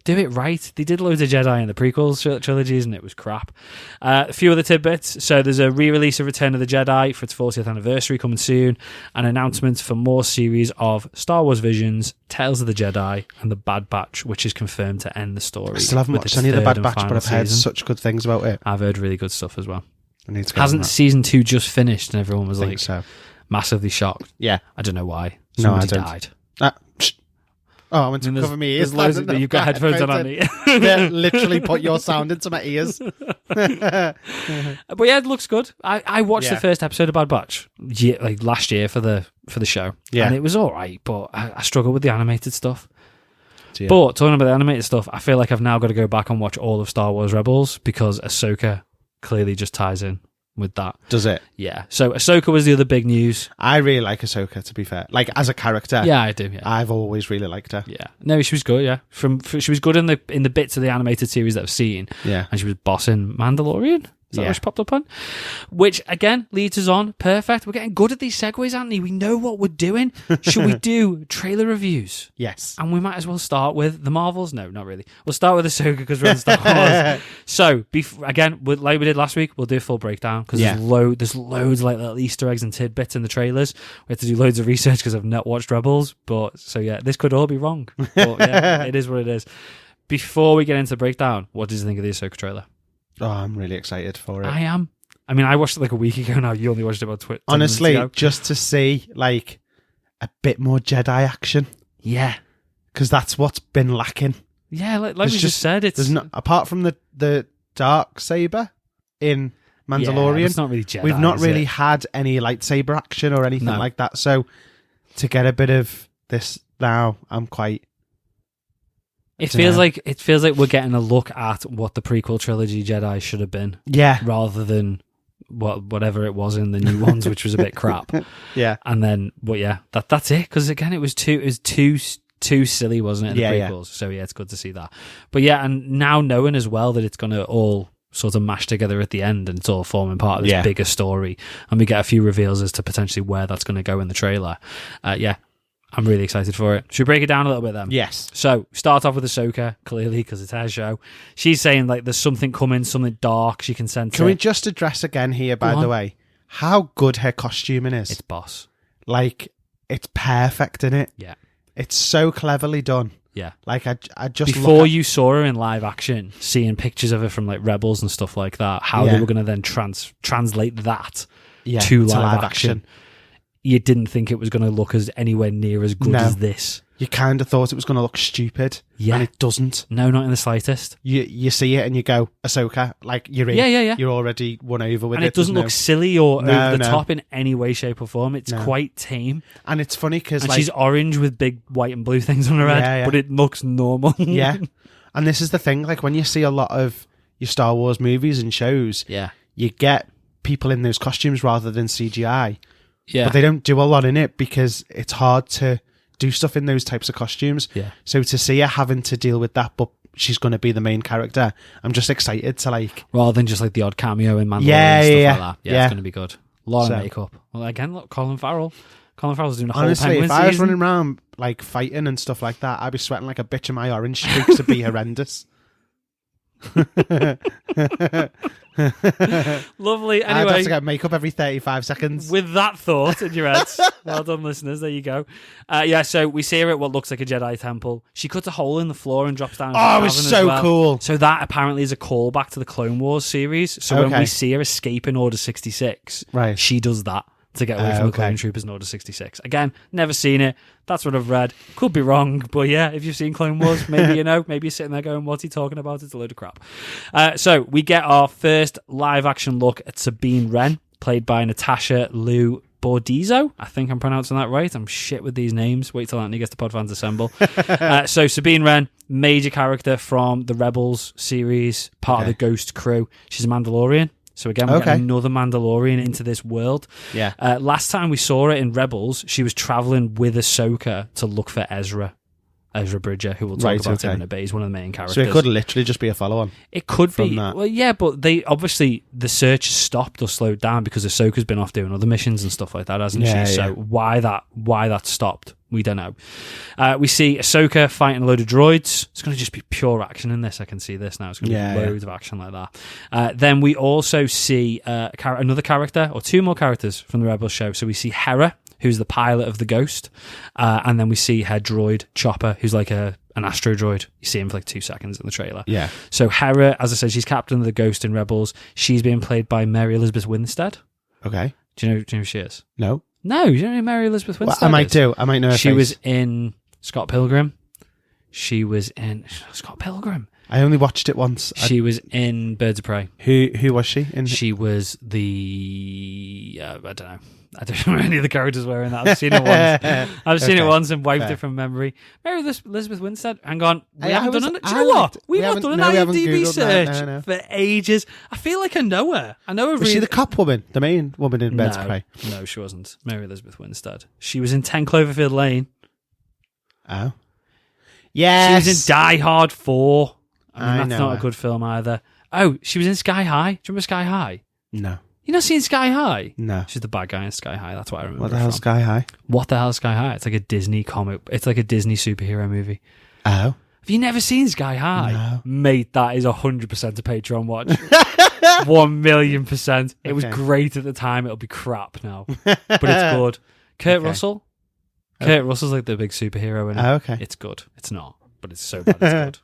do it right. They did loads of Jedi in the prequels trilogies and it was crap. A few other tidbits. So there's a re-release of Return of the Jedi for its 40th anniversary coming soon. An announcement for more series of Star Wars Visions, Tales of the Jedi, and The Bad Batch, which is confirmed to end the story. I still haven't watched any of The Bad Batch, but I've heard such good things about it. I've heard really good stuff as well. I need to Hasn't season 2 just finished and everyone was like so. Massively shocked? Yeah. I don't know why. Somebody died. Oh, I want to cover my ears. There's loads of, you've got headphones on. They literally put your sound into my ears. But yeah, it looks good. I watched the first episode of Bad Batch last year for the show, and it was all right. But I struggle with the animated stuff. Yeah. But talking about the animated stuff, I feel like I've now got to go back and watch all of Star Wars Rebels because Ahsoka clearly just ties in with that. Does it? Yeah. So Ahsoka was the other big news. I really like Ahsoka, to be fair. Like, as a character. Yeah, I do. Yeah. I've always really liked her. Yeah. No, she was good, yeah. She was good in the bits of the animated series that I've seen. Yeah. And she was bossing Mandalorian. Is that what she popped up on? Which, again, leads us on. Perfect. We're getting good at these segues, Anthony. We know what we're doing. Should we do trailer reviews? Yes. And we might as well start with the Marvels. No, not really. We'll start with Ahsoka because we're on Star Wars. So, again, like we did last week, we'll do a full breakdown because there's loads of like little Easter eggs and tidbits in the trailers. We have to do loads of research because I've not watched Rebels. But so yeah, this could all be wrong. But yeah, it is what it is. Before we get into the breakdown, what did you think of the Ahsoka trailer? Oh, I'm really excited for it. I am. I mean, I watched it like a week ago now. You only watched it about Twitter. Honestly, just to see like a bit more Jedi action. Yeah. Because that's what's been lacking. Yeah, like we just said, it's... There's not, apart from the dark saber in Mandalorian, it's not really Jedi, we've not really had any lightsaber action or anything like that. So to get a bit of this now, I'm quite... It feels like we're getting a look at what the prequel trilogy Jedi should have been. Yeah. Rather than whatever it was in the new ones, which was a bit crap. Yeah. And then, but yeah, that's it. Because again, it was too silly, wasn't it? In the prequels. So yeah, it's good to see that. But yeah, and now knowing as well that it's going to all sort of mash together at the end and it's all forming part of this bigger story, and we get a few reveals as to potentially where that's going to go in the trailer. I'm really excited for it. Should we break it down a little bit then? Yes. So, start off with Ahsoka, clearly, because it's her show. She's saying, like, there's something coming, something dark, she can sense Can we just address again here, by the way, how good her costuming is? It's boss. Like, it's perfect, in it? Yeah. It's so cleverly done. Yeah. Like, I just... Before you saw her in live action, seeing pictures of her from, like, Rebels and stuff like that, how they were going to then translate that to live action. You didn't think it was going to look as anywhere near as good as this. You kind of thought it was going to look stupid, and it doesn't. No, not in the slightest. You see it and you go, Ahsoka, like you're in. Yeah. You're already won over with it. And it doesn't look silly or over the top in any way, shape or form. It's quite tame. And it's funny because she's orange with big white and blue things on her head, but it looks normal. Yeah. And this is the thing, like when you see a lot of your Star Wars movies and shows, you get people in those costumes rather than CGI. Yeah. But they don't do a lot in it because it's hard to do stuff in those types of costumes. Yeah. So to see her having to deal with that, but she's going to be the main character, I'm just excited to like... Rather than just like the odd cameo in Mandalorian and stuff like that. Yeah, it's going to be good. A lot of makeup. Well, again, look, Colin Farrell. Colin Farrell's doing a whole Honestly, Penguin if I was season. running around like fighting and stuff like that, I'd be sweating like a bitch and my orange streaks would be horrendous. Lovely. Anyway, I'd have to get makeup every 35 seconds. With that thought in your heads, well done, listeners. There you go. So we see her at what looks like a Jedi temple. She cuts a hole in the floor and drops down. Oh, it was so cool. So that apparently is a callback to the Clone Wars series. So when we see her escaping Order 66, she does that to get away from the Clone Troopers in Order 66. Again, never seen it. That's what I've read. Could be wrong, but yeah, if you've seen Clone Wars, maybe you know. Maybe you're sitting there going, what's he talking about? It's a load of crap. So we get our first live-action look at Sabine Wren, played by Natasha Liu Bordizzo. I think I'm pronouncing that right. I'm shit with these names. Wait till Anthony gets to Podfans Assemble. So Sabine Wren, major character from the Rebels series, part of the Ghost crew. She's a Mandalorian. So again, we get another Mandalorian into this world. Yeah. Last time we saw her in Rebels, she was traveling with Ahsoka to look for Ezra Bridger, who we'll talk about in a bit. He's one of the main characters. So it could literally just be a follow-on. It could be. That. Well, yeah, but they obviously the search has stopped or slowed down because Ahsoka's been off doing other missions and stuff like that, hasn't she? So why that stopped, we don't know. We see Ahsoka fighting a load of droids. It's going to just be pure action in this. I can see this now. It's going to be loads of action like that. Then we also see another character, or two more characters from the Rebels show. So we see Hera, who's the pilot of the Ghost, and then we see her droid, Chopper, who's like an astro droid. You see him for like 2 seconds in the trailer. Yeah. So Hera, as I said, she's captain of the Ghost in Rebels. She's being played by Mary Elizabeth Winstead. Okay. Do you know who she is? No. No, you don't know who Mary Elizabeth Winstead I might do. I might know her She face. was in Scott Pilgrim. She was in Scott Pilgrim. I only watched it once. She was in Birds of Prey. Who was she? She was the... I don't know. I don't know any of the characters were in that. I've seen it once. I've seen it once and wiped it from memory. Mary Elizabeth Winstead. Hang on. We haven't done an... Do you know what? We've not done an IMDb search for ages. I feel like I know her. Was she the cop woman? The main woman in Birds of Prey? No, she wasn't. Mary Elizabeth Winstead. She was in 10 Cloverfield Lane. Oh. Yes. She was in Die Hard 4. I mean, that's not a good film either. Oh, she was in Sky High. Do you remember Sky High? No. You not seen Sky High? No. She's the bad guy in Sky High. That's what I remember. What the hell is Sky High? What the hell is Sky High? It's like a Disney comic. It's like a Disney superhero movie. Oh. Have you never seen Sky High? No. Mate, that is 100% a Patreon watch. 1,000,000%. It was great at the time. It'll be crap now. But it's good. Kurt Russell. Kurt Russell's like the big superhero in it. Oh, okay. It's good. It's not. But it's so bad it's good.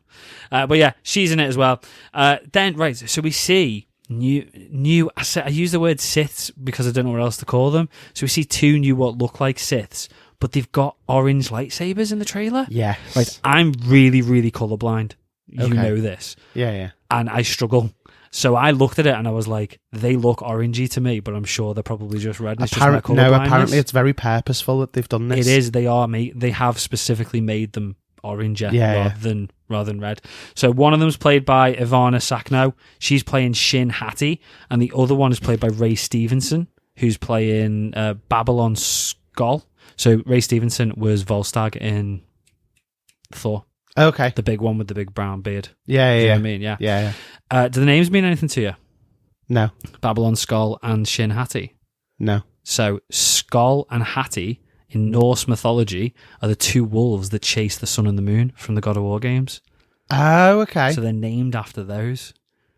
But yeah, she's in it as well. Then, right, so we see new I use the word Siths because I don't know what else to call them. So we see two new what look like Siths, but they've got orange lightsabers in the trailer. Yeah. Right, I'm really, really colourblind. You know this. Yeah. And I struggle. So I looked at it and I was like, they look orangey to me, but I'm sure they're probably just red. Apparently it's very purposeful that they've done this. It is. They have specifically made them orange rather than red. So one of them's played by Ivana Sakno. She's playing Shin Hati, and the other one is played by Ray Stevenson, who's playing Babylon Skull. So Ray Stevenson was Volstagg in Thor. Okay. The big one with the big brown beard. Yeah. You know what I mean? Yeah. Do the names mean anything to you? No. Babylon Skull and Shin Hati? No. So Skull and Hati in Norse mythology are the two wolves that chase the sun and the moon from the God of War games. Oh, okay. So they're named after those,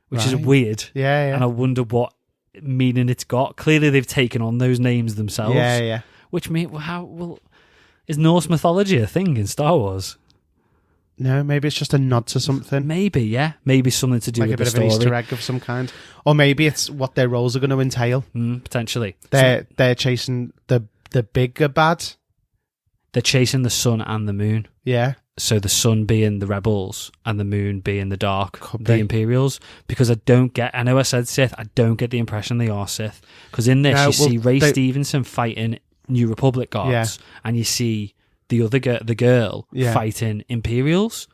which is weird. Yeah. And I wonder what meaning it's got. Clearly they've taken on those names themselves. Yeah. Which means, is Norse mythology a thing in Star Wars? No, maybe it's just a nod to something. Maybe, yeah. Maybe something to do with the story. Like a bit of an Easter egg of some kind. Or maybe it's what their roles are going to entail. Potentially. They're chasing the bigger bad. They're chasing the sun and the moon. Yeah. So the sun being the rebels and the moon being the dark, the Imperials. Because I know I said Sith, I don't get the impression they are Sith. Because in this, see Ray Stevenson fighting New Republic guards, and you see the other the girl fighting Imperials.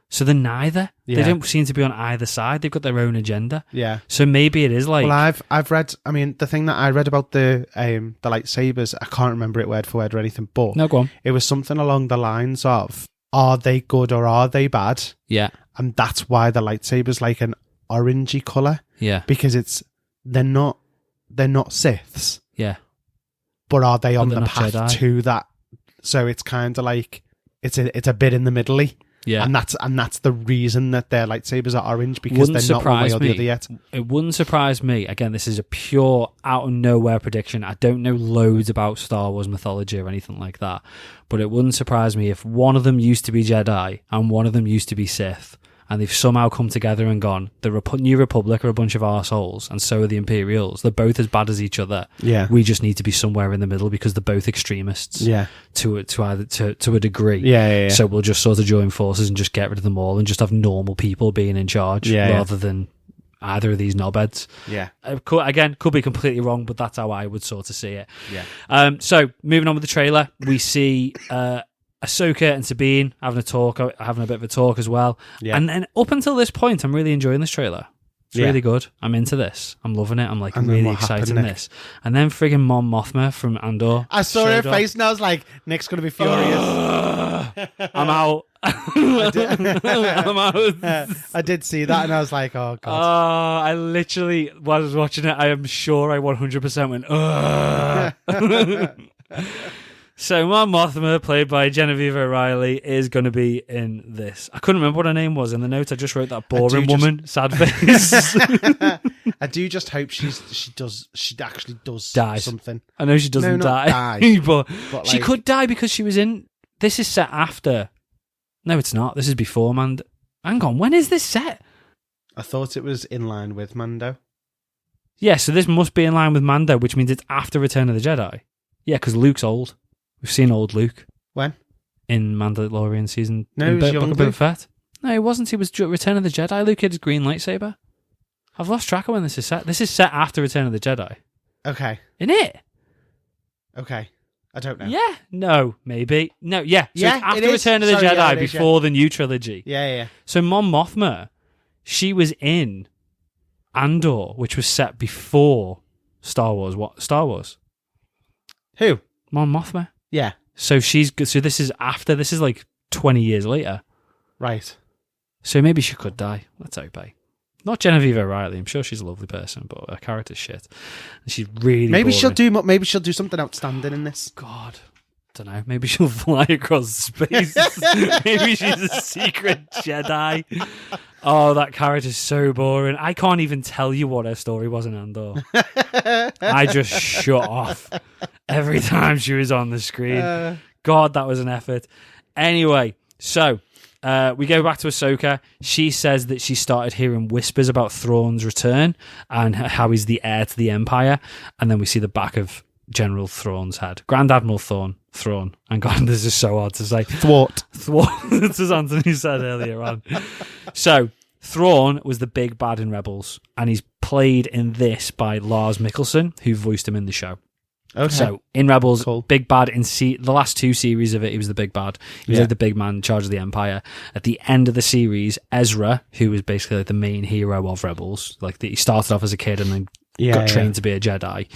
So they're neither. Yeah. They don't seem to be on either side. They've got their own agenda. Yeah. So maybe it is like... Well, I've read... I mean, the thing that I read about the lightsabers, I can't remember it word for word or anything, but... No, go on. It was something along the lines of, are they good or are they bad? Yeah. And that's why the lightsaber's like an orangey colour. Yeah. Because they're not Siths. Yeah. But are they on the path Jedi to that? So it's kind of like... It's a bit in the middle-y. Yeah, and that's the reason that their lightsabers are orange, because they're not one way or the other yet. It wouldn't surprise me. Again, this is a pure out of nowhere prediction. I don't know loads about Star Wars mythology or anything like that, but it wouldn't surprise me if one of them used to be Jedi and one of them used to be Sith, and they've somehow come together and gone, the New Republic are a bunch of arseholes, and so are the Imperials. They're both as bad as each other. Yeah. We just need to be somewhere in the middle because they're both extremists. Yeah. To a degree. Yeah. So we'll just sort of join forces and just get rid of them all and just have normal people being in charge rather than either of these knobheads. Yeah. Could be completely wrong, but that's how I would sort of see it. Yeah. So moving on with the trailer, we see Ahsoka and Sabine having a bit of a talk as well. Yeah. And then up until this point, I'm really enjoying this trailer. It's really good. I'm into this. I'm loving it. I'm like really excited in this. And then friggin' Mon Mothma from Andor. I saw her face and I was like, Nick's going to be furious. I'm out. I'm out. I did see that and I was like, oh God. I literally, while I was watching it, I am sure I 100% went, So Mon Mothma, played by Genevieve O'Reilly, is going to be in this. I couldn't remember what her name was in the notes. I just wrote that boring woman, sad face. I do just hope she actually does something. I know she doesn't die. but she could die because she was in... This is set after... No, it's not. This is before Mando. Hang on, when is this set? I thought it was in line with Mando. Yeah, so this must be in line with Mando, which means it's after Return of the Jedi. Yeah, because Luke's old. We've seen old Luke. When? in Mandalorian season. No, he was young. Boba Fett. No, he wasn't. He was Return of the Jedi. Luke had his green lightsaber. I've lost track of when this is set. This is set after Return of the Jedi. Okay. In it? Okay. I don't know. Yeah. No, maybe. No, yeah. So Yeah, it's after it is. Return of the Sorry, Jedi, yeah, it is, before the new trilogy. Yeah. So Mon Mothma, she was in Andor, which was set before Star Wars. What? Star Wars? Who? Mon Mothma. Yeah. So so this is after, this is like 20 years later. Right. So maybe she could die. Let's hope. Not Genevieve O'Reilly. I'm sure she's a lovely person, but her character's shit. And she's really maybe boring. Maybe she'll do something outstanding in this. God, don't know. Maybe she'll fly across space. Maybe she's a secret Jedi. Oh, that character's so boring. I can't even tell you what her story was in Andor. I just shut off every time she was on the screen. God, that was an effort. Anyway, so we go back to Ahsoka. She says that she started hearing whispers about Thrawn's return and how he's the heir to the Empire. And then we see the back of General Thrawn's head. Grand Admiral Thrawn. And God, this is so hard to say. Thwart. That's as Anthony said earlier on. So, Thrawn was the big bad in Rebels, and he's played in this by Lars Mikkelsen, who voiced him in the show. Okay. So, in Rebels, cool. big bad in the last two series of it, he was the big bad. He was like the big man in charge of the Empire. At the end of the series, Ezra, who was basically like the main hero of Rebels, he started off as a kid and then got trained to be a Jedi.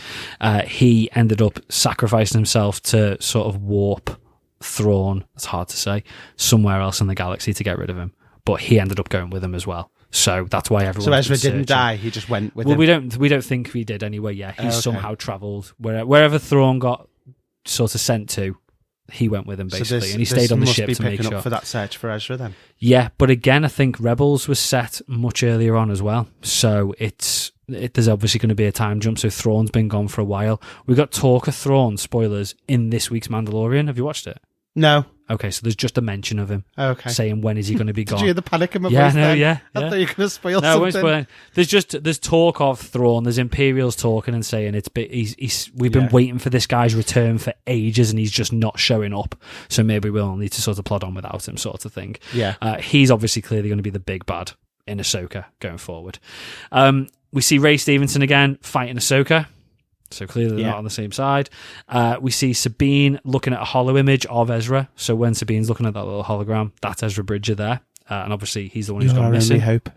He ended up sacrificing himself to sort of warp Thrawn, it's hard to say, somewhere else in the galaxy to get rid of him. But he ended up going with him as well. So that's why everyone. So Ezra didn't die; he just went with him. Well, we don't think he did anyway. Yeah, he somehow travelled wherever Thrawn got sort of sent to. He went with him basically, and he stayed on the ship to make sure. Up for that search for Ezra then. Yeah, but again, I think Rebels was set much earlier on as well, so there's obviously going to be a time jump. So Thrawn's been gone for a while. We got talk of Thrawn spoilers in this week's Mandalorian. Have you watched it? No. Okay, so there's just a mention of him. Okay. Saying when is he going to be gone? Did you hear the panic in my voice? then? Yeah. I thought you were going to spoil something. I won't spoil. There's talk of Thrawn. There's Imperials talking and saying we've been waiting for this guy's return for ages and he's just not showing up. So maybe we'll need to sort of plod on without him, sort of thing. Yeah. He's obviously clearly going to be the big bad in Ahsoka going forward. We see Ray Stevenson again fighting Ahsoka. So clearly they're not on the same side. We see Sabine looking at a hollow image of Ezra. So when Sabine's looking at that little hologram, that's Ezra Bridger there. And obviously he's the one who's gone missing. Hope.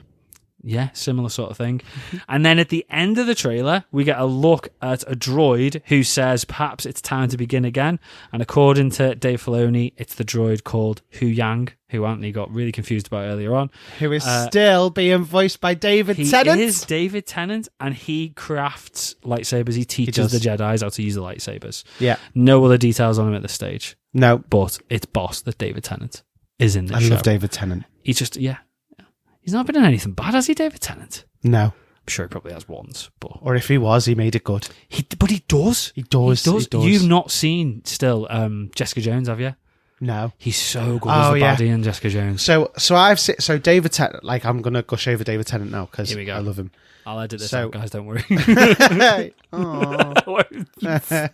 Yeah, similar sort of thing. And then at the end of the trailer, we get a look at a droid who says, perhaps it's time to begin again. And according to Dave Filoni, it's the droid called Hu Yang, who Anthony got really confused about earlier on. Who is still being voiced by David Tennant. He is David Tennant, and he crafts lightsabers. He teaches the Jedis how to use the lightsabers. Yeah. No other details on him at this stage. No. But it's boss that David Tennant is in this show. I love David Tennant. He just, He's not been in anything bad, has he, David Tennant? No. I'm sure he probably has once. Or if he was, he made it good. But he does. He does. You've not seen still Jessica Jones, have you? No. He's so good as the baddie in Jessica Jones. So David Tennant, I'm going to gush over David Tennant now because I love him. I'll edit this out, guys, don't worry. Depends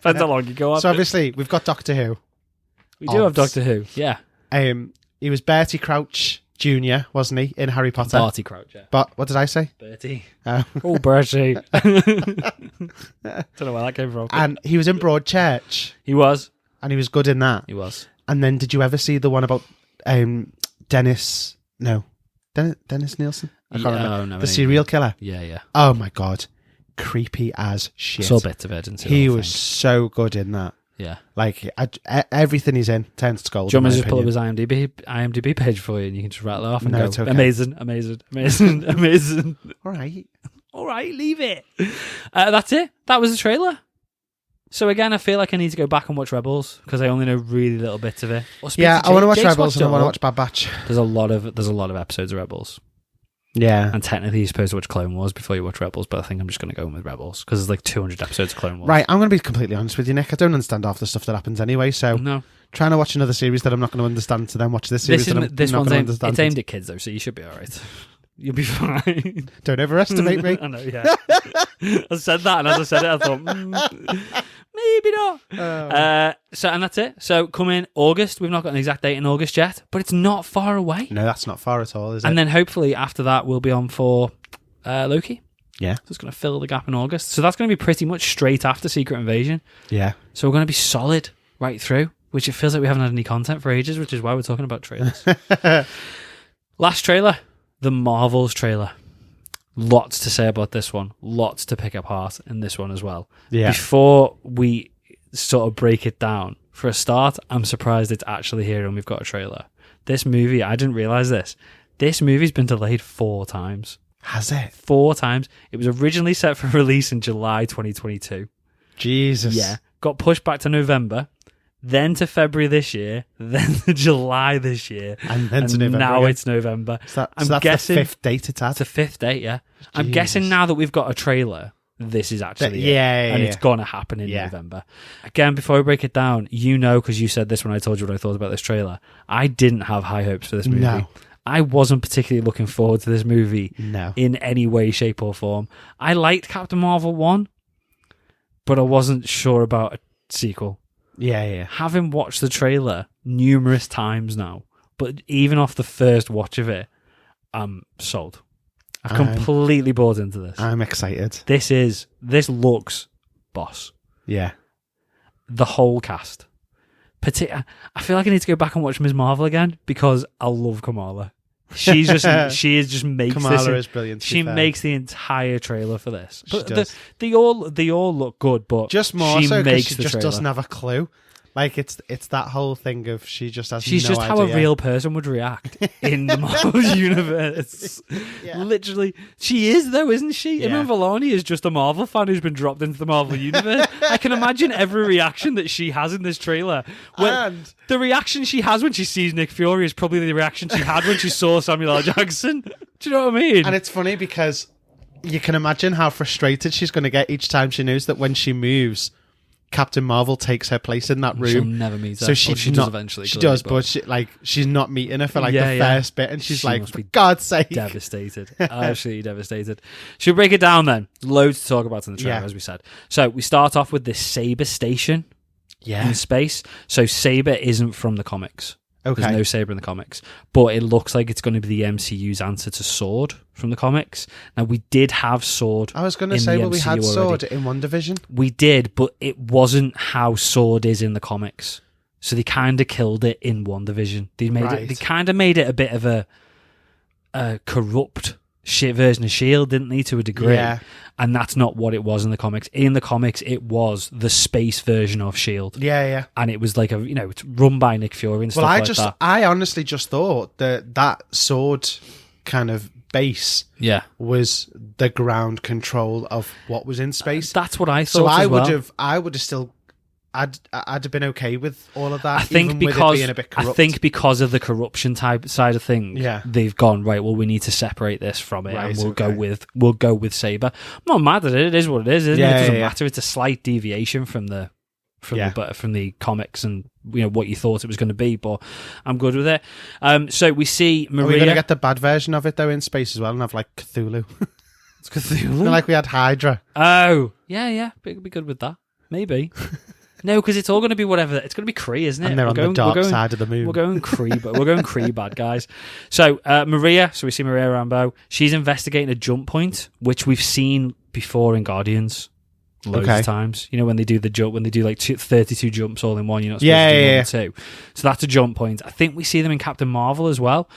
how long you go on. So obviously, we've got Doctor Who. We do have Doctor Who, yeah. He was Bertie Crouch Jr., wasn't he, in Harry Potter? Barty Crouch, yeah. But what did I say? Bertie. Oh, Bertie. Don't know where that came from. And he was in Broadchurch. He was. And he was good in that. He was. And then did you ever see the one about Dennis Nielsen? I can't remember. No, the serial killer? Yeah. Oh my God. Creepy as shit. Saw bits of it, didn't see He was so good in that. Yeah. Everything he's in turns to gold. Do you want me to just pull up his IMDb page for you and you can just rattle it off and go, it's okay. Amazing. All right, leave it. That's it. That was the trailer. So again, I feel like I need to go back and watch Rebels because I only know really little bits of it. I want to watch Rebels and I want to watch Bad Batch. There's a lot of episodes of Rebels. Yeah. And technically you're supposed to watch Clone Wars before you watch Rebels, but I think I'm just going to go in with Rebels because there's like 200 episodes of Clone Wars. Right, I'm going to be completely honest with you, Nick. I don't understand half the stuff that happens anyway, so trying to watch another series that I'm not going to understand to then watch this series that I'm not going to understand. It's aimed at kids though, so you should be alright. You'll be fine. Don't overestimate me. I know, yeah. I said that, and as I said it, I thought, maybe not. And that's it. So come in August. We've not got an exact date in August yet, but it's not far away. No, that's not far at all, is it? And then hopefully after that, we'll be on for Loki. Yeah. So it's going to fill the gap in August. So that's going to be pretty much straight after Secret Invasion. Yeah. So we're going to be solid right through, which it feels like we haven't had any content for ages, which is why we're talking about trailers. Last trailer, the Marvels trailer. Lots to say about this one. Lots to pick apart in this one as well. Yeah. Before we sort of break it down, for a start, I'm surprised it's actually here and we've got a trailer. This movie, I didn't realise this. This movie's been delayed 4 times. Has it? 4 times. It was originally set for release in July 2022. Jesus. Yeah. Got pushed back to November, then to February this year, then to July this year. And then to November. Now again. It's November. So that's guessing, the 5th date it's had? It's the 5th date, yeah. Jesus. I'm guessing now that we've got a trailer, this is actually it. And it's going to happen in November. Again, before we break it down, because you said this when I told you what I thought about this trailer, I didn't have high hopes for this movie. No. I wasn't particularly looking forward to this movie in any way, shape, or form. I liked Captain Marvel 1, but I wasn't sure about a sequel. Yeah. Having watched the trailer numerous times now, but even off the first watch of it, I'm sold. I've completely bought into this. I'm excited. This looks boss. Yeah. The whole cast. I feel like I need to go back and watch Ms. Marvel again because I love Kamala. She makes Kamala this. Is brilliant. She makes the entire trailer for this. But she does. They all look good, but just more she so makes she the just trailer. doesn't have a clue. Like it's that whole thing of she just has She's no just idea. how a real person would react in the Marvel universe. Yeah. Literally, she is though, isn't she? Yeah. Iman Vellani is just a Marvel fan who's been dropped into the Marvel universe. I can imagine every reaction that she has in this trailer. And the reaction she has when she sees Nick Fury is probably the reaction she had when she saw Samuel L. Jackson. Do you know what I mean? And it's funny because you can imagine how frustrated she's going to get each time she knows that when she moves, Captain Marvel takes her place in that room. She'll never meet her. So she does eventually. She does, but she's not meeting her for the first bit, and she's she like, for God's sake. Devastated. Absolutely devastated. Should we break it down then? Loads to talk about in the trailer, as we said. So we start off with this Saber station in space. So Saber isn't from the comics. Okay. There's no Saber in the comics. But it looks like it's going to be the MCU's answer to Sword from the comics. Now, we did have Sword. I was going to say, we had Sword in WandaVision. We did, but it wasn't how Sword is in the comics. So they kind of killed it in WandaVision. They kind of made it a bit of a corrupt version of S.H.I.E.L.D., didn't they, to a degree? Yeah. And that's not what it was in the comics. In the comics, it was the space version of S.H.I.E.L.D. Yeah. And it was like it's run by Nick Fury and stuff like that. I honestly just thought that Sword kind of base was the ground control of what was in space. That's what I thought. So I would have still. I'd have been okay with all of that. I think even because with it being a bit corrupt. I think because of the corruption type side of things, they've gone right. Well, we need to separate this from it, and we'll go with Saber. I'm not mad at it. It is what it is, isn't it? It doesn't matter. It's a slight deviation from the comics and what you thought it was going to be, but I'm good with it. So we see Maria. Are we going to get the bad version of it though in space as well, and have like Cthulhu? It's Cthulhu, like we had Hydra. Oh yeah, be good with that. Maybe. No, because it's all going to be whatever. It's going to be Kree, isn't it? And they're on the dark side of the moon. We're going Kree, but we're going Kree bad guys. So Maria, we see Maria Rambeau. She's investigating a jump point, which we've seen before in Guardians loads of times. When they do the jump, when they do like 32 jumps all in one, you're not supposed to do 1 or 2. So that's a jump point. I think we see them in Captain Marvel as well.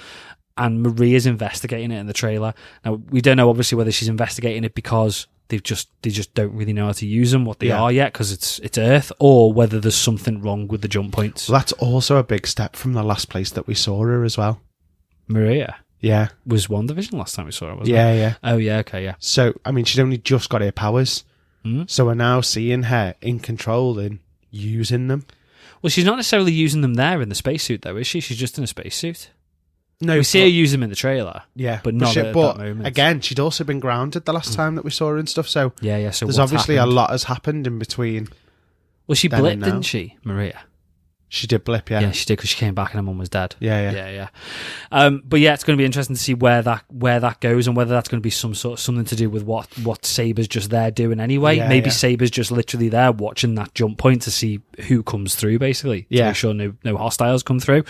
And Maria's investigating it in the trailer. Now, we don't know obviously whether she's investigating it because they just don't really know how to use them, what they are yet, because it's Earth, or whether there's something wrong with the jump points. Well, that's also a big step from the last place that we saw her as well. Maria? Yeah. Was WandaVision last time we saw her, wasn't it? Yeah. Oh, yeah, okay, yeah. So, I mean, she'd only just got her powers. So we're now seeing her in control and using them. Well, she's not necessarily using them there in the spacesuit, though, is she? She's just in a spacesuit. No, we see her use them in the trailer, but not at that moment. Again, she'd also been grounded the last time that we saw her and stuff. So So there's obviously a lot has happened in between. Well, she blipped, didn't she, Maria? She did blip, yeah. Yeah, she did, because she came back and her mum was dead. Yeah. But yeah, it's going to be interesting to see where that goes, and whether that's going to be something to do with what Saber's just there doing anyway. Maybe Saber's just literally there watching that jump point to see who comes through, basically. To make sure no hostiles come through.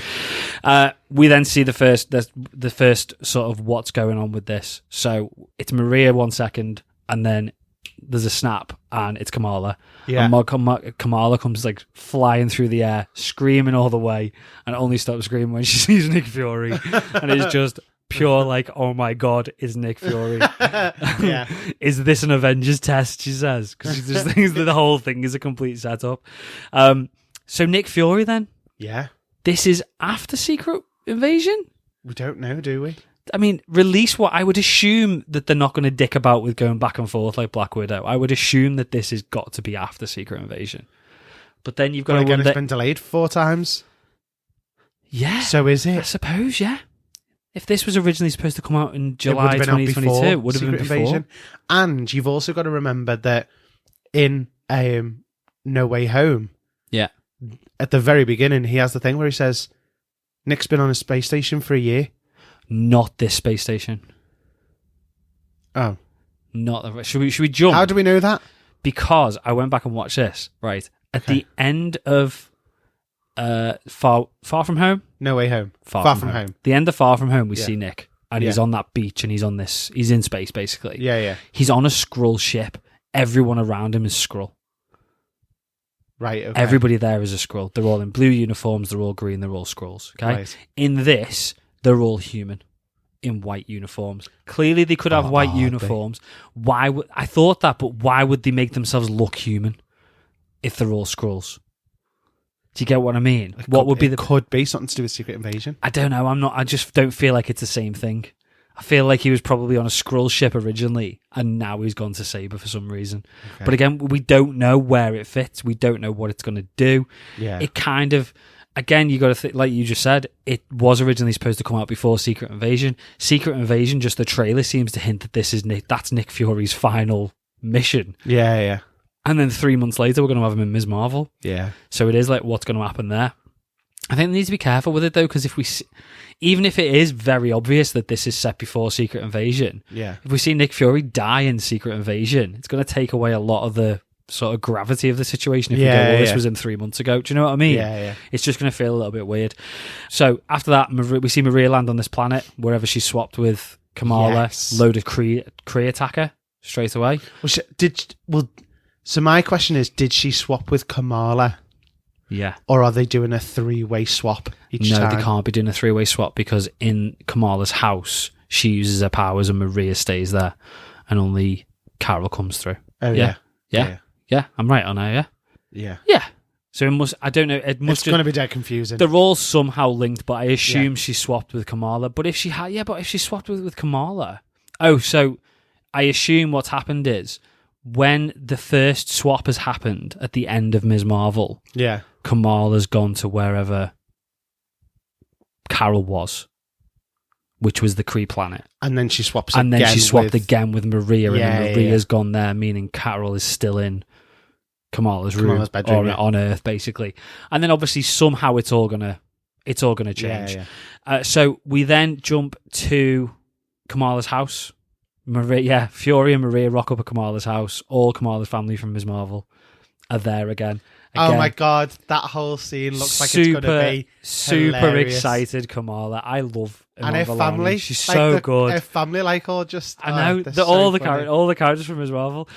We then see the first sort of what's going on with this. So it's Maria 1 second, and then there's a snap, and it's Kamala. Yeah. And Kamala comes like flying through the air, screaming all the way, and only stops screaming when she sees Nick Fury. And it's just pure like, oh my God, is Nick Fury. Yeah. Is this an Avengers test, she says, because she just thinks that the whole thing is a complete setup. So Nick Fury then? Yeah. This is after Secret Invasion? We don't know, do we? I mean, release what I would assume that they're not going to dick about with going back and forth like Black Widow. I would assume that this has got to be after Secret Invasion. But then you've got to again, it's been delayed 4 times. Yeah. So is it? I suppose, yeah. If this was originally supposed to come out in July 2022, it would have been before. Invasion. And you've also got to remember that in No Way Home, yeah, at the very beginning, he has the thing where he says, Nick's been on a space station for a year. Not this space station. Oh. Not should we jump? How do we know that? Because I went back and watched this, right? At the end of Far From Home? No Way Home. Far From Home. The end of Far From Home, we see Nick. And he's on that beach, and he's in space, basically. Yeah. He's on a Skrull ship. Everyone around him is Skrull. Right, okay. Everybody there is a Skrull. They're all in blue uniforms, they're all green, they're all Skrulls. Okay? Right. In this, they're all human in white uniforms. Clearly, they could have white uniforms. Why would I thought that? But why would they make themselves look human if they're all Skrulls? Do you get what I mean? Could be something to do with Secret Invasion. I don't know. I just don't feel like it's the same thing. I feel like he was probably on a Skrull ship originally, and now he's gone to Saber for some reason. Okay. But again, we don't know where it fits. We don't know what it's going to do. Yeah. It kind of. Again, you got to think, like you just said, it was originally supposed to come out before Secret Invasion. Secret Invasion, just the trailer seems to hint that that's Nick Fury's final mission. Yeah. And then 3 months later, we're going to have him in Ms. Marvel. Yeah. So it is like, what's going to happen there? I think they need to be careful with it though, because even if it is very obvious that this is set before Secret Invasion, if we see Nick Fury die in Secret Invasion, it's going to take away a lot of the sort of gravity of the situation if we go, this was in 3 months ago. Do you know what I mean? Yeah. It's just going to feel a little bit weird. So after that, we see Maria land on this planet, wherever she swapped with Kamala, load of Kree attacker straight away. So my question is, did she swap with Kamala? Yeah. Or are they doing a 3-way swap each time? No, they can't be doing a 3-way swap, because in Kamala's house, she uses her powers and Maria stays there, and only Carol comes through. Oh, yeah. Yeah, I'm right on her, yeah? Yeah. So it must, I don't know, it's going to be dead confusing. They're all somehow linked, but I assume she swapped with Kamala. But if she swapped with Kamala... Oh, so I assume what's happened is, when the first swap has happened at the end of Ms. Marvel, Kamala's gone to wherever Carol was, which was the Kree planet. And then she swaps again with Maria, and then Maria's gone there, meaning Carol is still in Kamala's room, bedroom, on Earth, basically. And then obviously somehow it's all gonna change. So we then jump to Kamala's house. Fury and Maria rock up at Kamala's house. All Kamala's family from Ms. Marvel are there again. Oh my God, that whole scene looks like it's going to be super hilarious. Excited Kamala. I love and her family. She's so good. Her family, all just... I know, all the characters from Ms. Marvel.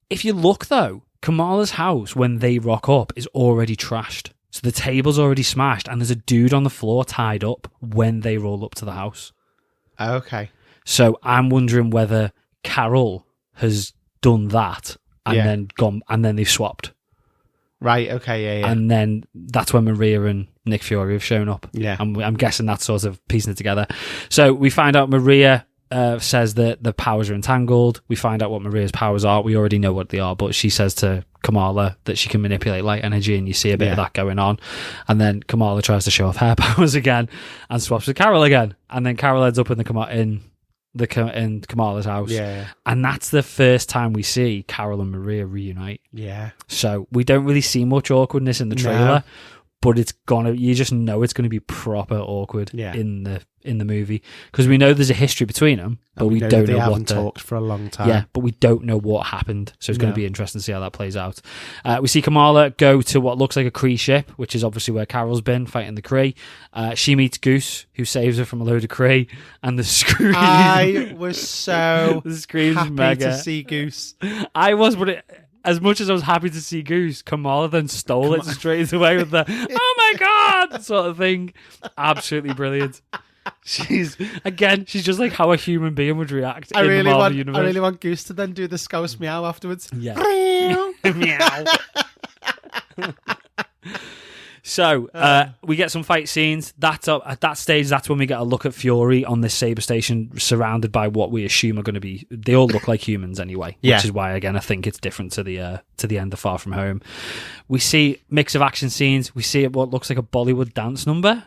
If you look, though, Kamala's house, when they rock up, is already trashed. So the table's already smashed, and there's a dude on the floor tied up when they roll up to the house. Okay. So I'm wondering whether Carol has done that and then gone, and then they've swapped. Right, okay, yeah. And then that's when Maria and Nick Fury have shown up. Yeah. I'm guessing that's sort of piecing it together. So we find out Maria says that the powers are entangled. We find out what Maria's powers are. We already know what they are, but she says to Kamala that she can manipulate light energy, and you see a bit of that going on. And then Kamala tries to show off her powers again and swaps with Carol again. And then Carol ends up in in Kamala's house. Yeah. And that's the first time we see Carol and Maria reunite. Yeah. So we don't really see much awkwardness in the trailer, but you just know it's gonna be proper awkward in the movie, because we know there's a history between them, but we don't know haven't talked for a long time. Yeah, but we don't know what happened, so it's going to be interesting to see how that plays out. We see Kamala go to what looks like a Kree ship, which is obviously where Carol's been fighting the Kree. She meets Goose, who saves her from a load of Kree, and the scream. I was so the scream's happy mega. to see Goose. I was, but as much as I was happy to see Goose, Kamala then stole it straight away with the "oh my god" sort of thing. Absolutely brilliant. She's just like how a human being would react in the Marvel universe. I really want Goose to then do the Scouse meow afterwards. Yeah. Meow. So we get some fight scenes. That's up at that stage. That's when we get a look at Fury on this Saber station, surrounded by what we assume are going to be. They all look like humans anyway, which is why again I think it's different to the end of Far From Home. We see mix of action scenes. We see what looks like a Bollywood dance number.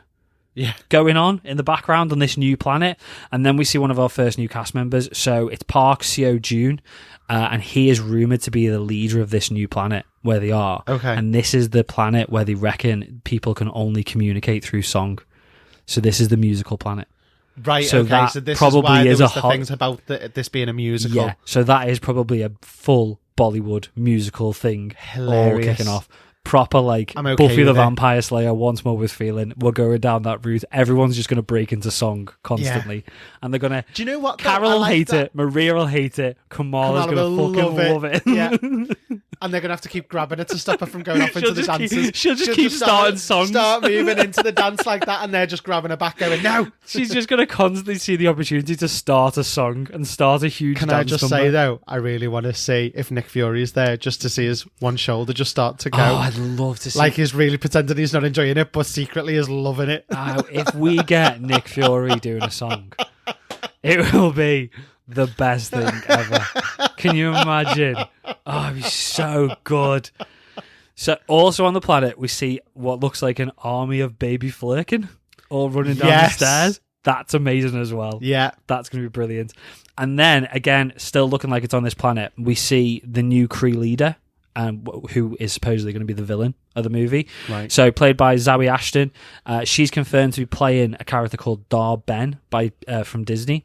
Going on in the background on this new planet, and then we see one of our first new cast members. So it's Park Seo-joon, and he is rumored to be the leader of this new planet where they are. Okay, and this is the planet where they reckon people can only communicate through song. So this is the musical planet, right? So okay, that so this probably is a things about this being a musical. Yeah, so that is probably a full Bollywood musical thing. Hilarious. All kicking off. Proper like Buffy the Vampire Slayer, once more with feeling. We're going down that route. Everyone's just going to break into song constantly, and they're going to. Do you know what? Carol will hate it. Maria will hate it. Kamala's going to fucking love it. Yeah, and they're going to have to keep grabbing it to stop her from going off into the dances. She'll just keep starting songs, start moving into the dance like that, and they're just grabbing her back, going no. She's just going to constantly see the opportunity to start a song and start a huge. Can dance I just number. say though, I really want to see if Nick Fury is there, just to see his one shoulder just start to go. Oh, I'd love to see. Like he's really pretending he's not enjoying it, but secretly is loving it. If we get Nick Fury doing a song, it will be the best thing ever. Can you imagine? Oh, it'd be so good. So, also on the planet, we see what looks like an army of baby Flerken all running down the stairs. That's amazing as well. Yeah. That's going to be brilliant. And then, again, still looking like it's on this planet, we see the new Kree leader, who is supposedly going to be the villain of the movie. Right. So played by Zawe Ashton. She's confirmed to be playing a character called Dar Ben from Disney.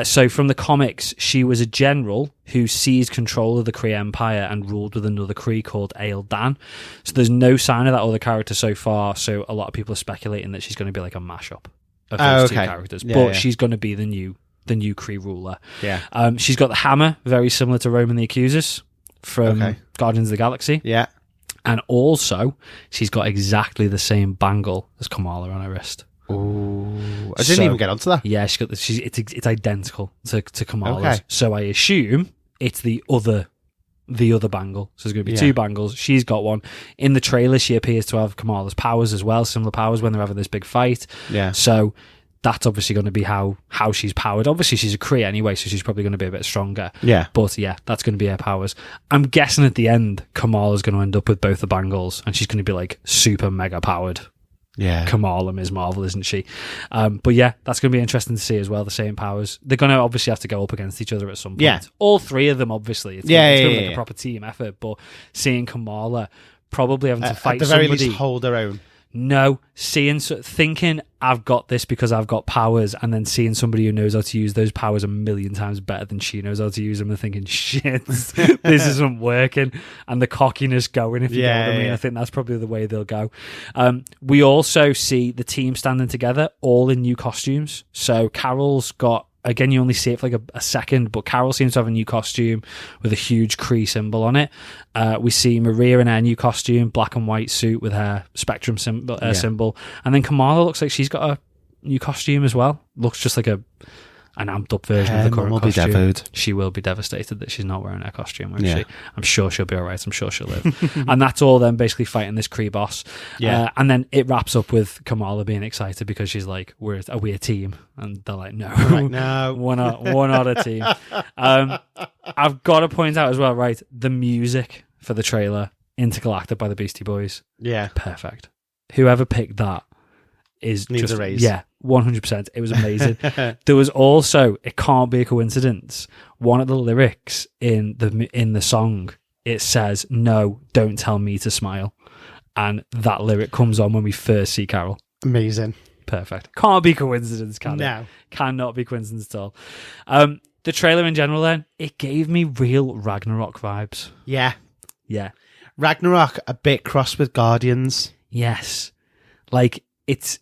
So from the comics, she was a general who seized control of the Kree Empire and ruled with another Kree called Ael Dan. So there's no sign of that other character so far, so a lot of people are speculating that she's going to be like a mashup of those two characters. Yeah, but she's going to be the new Kree ruler. Yeah. She's got the hammer, very similar to Roman the Accusers from Guardians of the Galaxy. Yeah. And also, she's got exactly the same bangle as Kamala on her wrist. Oh, I didn't even get onto that. Yeah, it's identical to Kamala's. Okay. So I assume it's the other bangle. So there's going to be two bangles. She's got one. In the trailer, she appears to have Kamala's powers as well, similar powers when they're having this big fight. Yeah. So that's obviously going to be how she's powered. Obviously, she's a Kree anyway, so she's probably going to be a bit stronger. Yeah. But yeah, that's going to be her powers. I'm guessing at the end, Kamala's going to end up with both the bangles, and she's going to be like super mega powered. Yeah. Kamala Ms. Marvel, isn't she? But yeah, that's going to be interesting to see as well, the same powers. They're going to obviously have to go up against each other at some point. Yeah. All three of them, obviously. It's going to be like a proper team effort, but seeing Kamala probably having to fight somebody... At the very least, hold her own. No, thinking I've got this because I've got powers, and then seeing somebody who knows how to use those powers a million times better than she knows how to use them, and thinking, shit, this isn't working, and the cockiness going, if you know what I mean. I think that's probably the way they'll go. We also see the team standing together, all in new costumes. So Carol's got, again, you only see it for like a second, but Carol seems to have a new costume with a huge Kree symbol on it. We see Maria in her new costume, black and white suit with her Spectrum symbol. And then Kamala looks like she's got a new costume as well. Looks just like an amped up version of the current costume. She will be devastated that she's not wearing her costume, won't she? I'm sure she'll be all right. I'm sure she'll live. And that's all them basically fighting this Kree boss. Yeah. And then it wraps up with Kamala being excited because she's like, we're a team. And they're like, no. No. We're not a team. I've got to point out as well, right, the music for the trailer, Intergalactic by the Beastie Boys. Yeah. Perfect. Whoever picked that needs a raise. Yeah, 100%. It was amazing. There was also, it can't be a coincidence, one of the lyrics in the song, it says, "No, don't tell me to smile." And that lyric comes on when we first see Carol. Amazing. Perfect. Can't be coincidence, can it? No. Cannot be coincidence at all. The trailer in general then, it gave me real Ragnarok vibes. Yeah. Yeah. Ragnarok, a bit cross with Guardians. Yes. Like, it's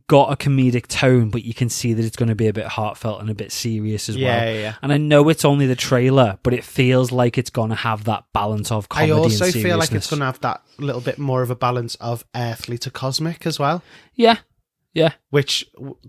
got a comedic tone, but you can see that it's going to be a bit heartfelt and a bit serious as well. Yeah. And I know it's only the trailer, but it feels like it's going to have that balance of comedy and seriousness. I also feel like it's going to have that little bit more of a balance of earthly to cosmic as well. Yeah. Yeah. Which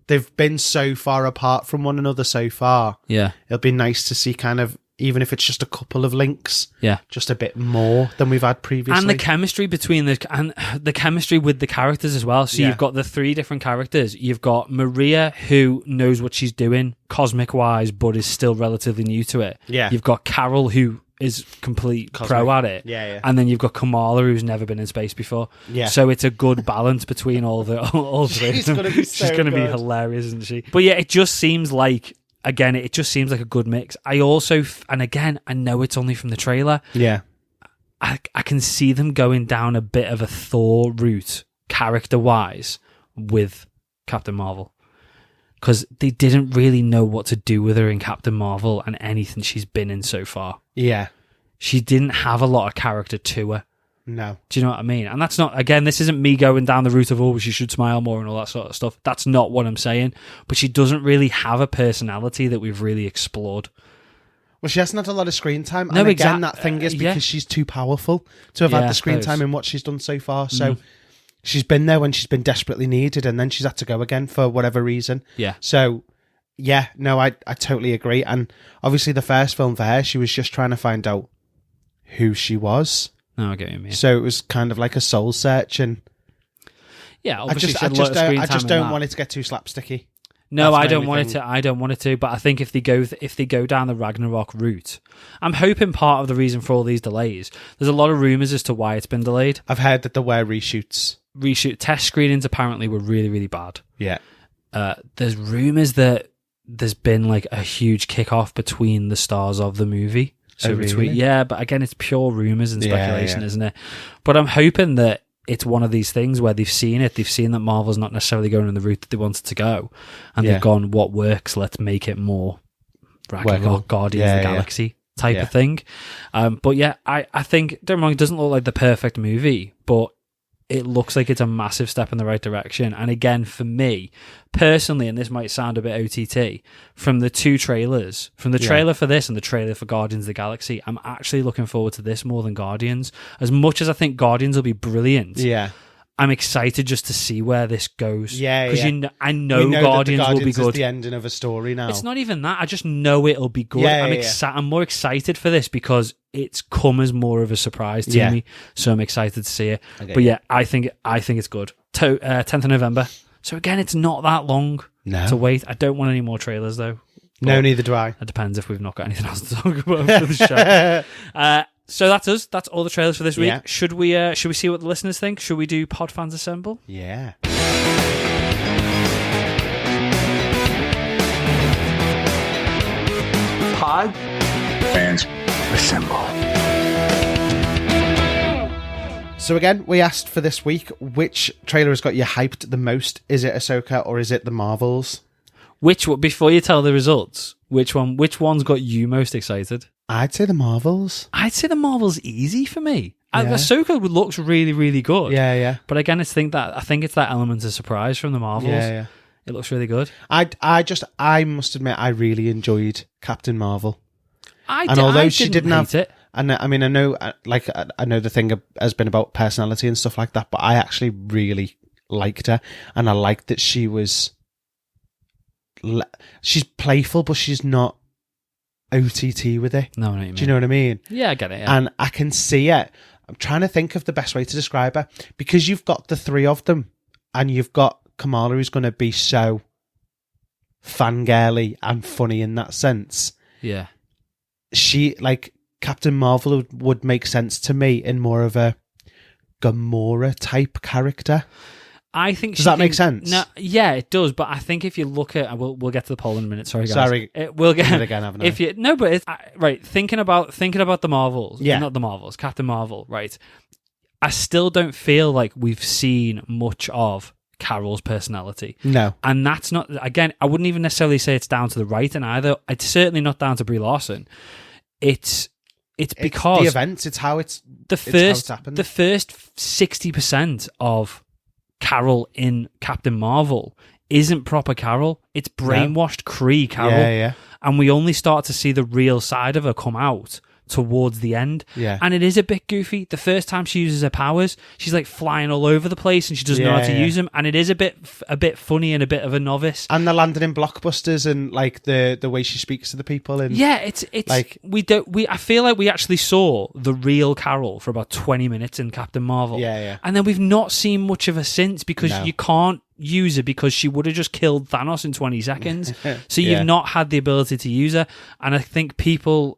they've been so far apart from one another so far. Yeah. It'll be nice to see kind of, even if it's just a couple of links, just a bit more than we've had previously. And the chemistry the chemistry with the characters as well. So you've got the three different characters. You've got Maria, who knows what she's doing cosmic wise, but is still relatively new to it. Yeah. You've got Carol, who is complete cosmic pro at it. Yeah. And then you've got Kamala, who's never been in space before. Yeah. So it's a good balance between all three. She's going to be She's going to be hilarious, isn't she? But yeah, it just seems like, again, it just seems like a good mix. I also, and again, I know it's only from the trailer. Yeah. I can see them going down a bit of a Thor route, character-wise, with Captain Marvel. Because they didn't really know what to do with her in Captain Marvel and anything she's been in so far. Yeah. She didn't have a lot of character to her. No. Do you know what I mean? And that's not, again, this isn't me going down the route of, oh, she should smile more and all that sort of stuff. That's not what I'm saying. But she doesn't really have a personality that we've really explored. Well, she hasn't had a lot of screen time. No, and again, that thing is because she's too powerful to have had the screen time in what she's done so far. So she's been there when she's been desperately needed, and then she's had to go again for whatever reason. Yeah. So, yeah, no, I totally agree. And obviously the first film for her, she was just trying to find out who she was. No, I get what you mean. So it was kind of like a soul search, and yeah, I just don't want it to get too slapsticky. No, I don't want it to. I don't want it to. But I think if they go down the Ragnarok route, I'm hoping part of the reason for all these delays. There's a lot of rumors as to why it's been delayed. I've heard that there were reshoots. Test screenings apparently were really, really bad. Yeah. There's rumors that there's been like a huge kickoff between the stars of the movie. So really? Yeah, but again, it's pure rumors and speculation, isn't it? But I'm hoping that it's one of these things where they've seen that Marvel's not necessarily going in the route that they wanted to go, and they've gone, what works, let's make it more Ragnarok, Guardians of the Galaxy type of thing. But yeah, I think, don't get me wrong, it doesn't look like the perfect movie, but it looks like it's a massive step in the right direction. And again, for me, personally, and this might sound a bit OTT, from the two trailers, from the trailer for this and the trailer for Guardians of the Galaxy, I'm actually looking forward to this more than Guardians. As much as I think Guardians will be brilliant, I'm excited just to see where this goes. Because I know Guardians will be good. Is the ending of a story now. It's not even that. I just know it'll be good. I'm more excited for this because it's come as more of a surprise to me. So I'm excited to see it. Okay, but yeah, I think it's good. 10th of November. So again, it's not that long to wait. I don't want any more trailers though. No, neither do I. It depends if we've not got anything else to talk about for the show. So that's us. That's all the trailers for this week. Yeah. Should we see what the listeners think? Should we do Pod Fans Assemble? Yeah. Pod Fans Assemble. So again, we asked for this week, which trailer has got you hyped the most? Is it Ahsoka or is it the Marvels? Before you tell the results, which one's got you most excited? I'd say the Marvels. I'd say the Marvels easy for me. Ahsoka looks really, really good. Yeah. But again, I think it's that element of surprise from the Marvels. Yeah. It looks really good. I must admit, I really enjoyed Captain Marvel. Although she didn't have it. And I mean, I know the thing has been about personality and stuff like that, but I actually really liked her, and I liked that she's playful, but she's not OTT with it. No, I know what you mean. Do you know what I mean? Yeah, I get it. Yeah. And I can see it. I'm trying to think of the best way to describe her, because you've got the three of them, and you've got Kamala, who's going to be so fangirly and funny in that sense. Yeah. She, like, Captain Marvel would make sense to me in more of a Gamora type character. I think does that make sense? No, yeah, it does. But I think if you look at, we'll get to the poll in a minute. Sorry, guys. Sorry, we'll get it again. Haven't I? If you no, but it's right. Thinking about the Marvels, not the Marvels, Captain Marvel, right? I still don't feel like we've seen much of Carol's personality. No, and that's not. Again, I wouldn't even necessarily say it's down to the writing either. It's certainly not down to Brie Larson. It's because the events. It's how it's happened. The first 60% of Carol in Captain Marvel isn't proper Carol. It's brainwashed Kree Carol. Yeah. And we only start to see the real side of her come out towards the end. Yeah. And it is a bit goofy. The first time she uses her powers, she's like flying all over the place and she doesn't know how to use them. And it is a bit funny and a bit of a novice. And they're landing in blockbusters and like the way she speaks to the people. And it's like I feel like we actually saw the real Carol for about 20 minutes in Captain Marvel. Yeah. And then we've not seen much of her since because you can't use her because she would have just killed Thanos in 20 seconds. So you've not had the ability to use her. And I think people...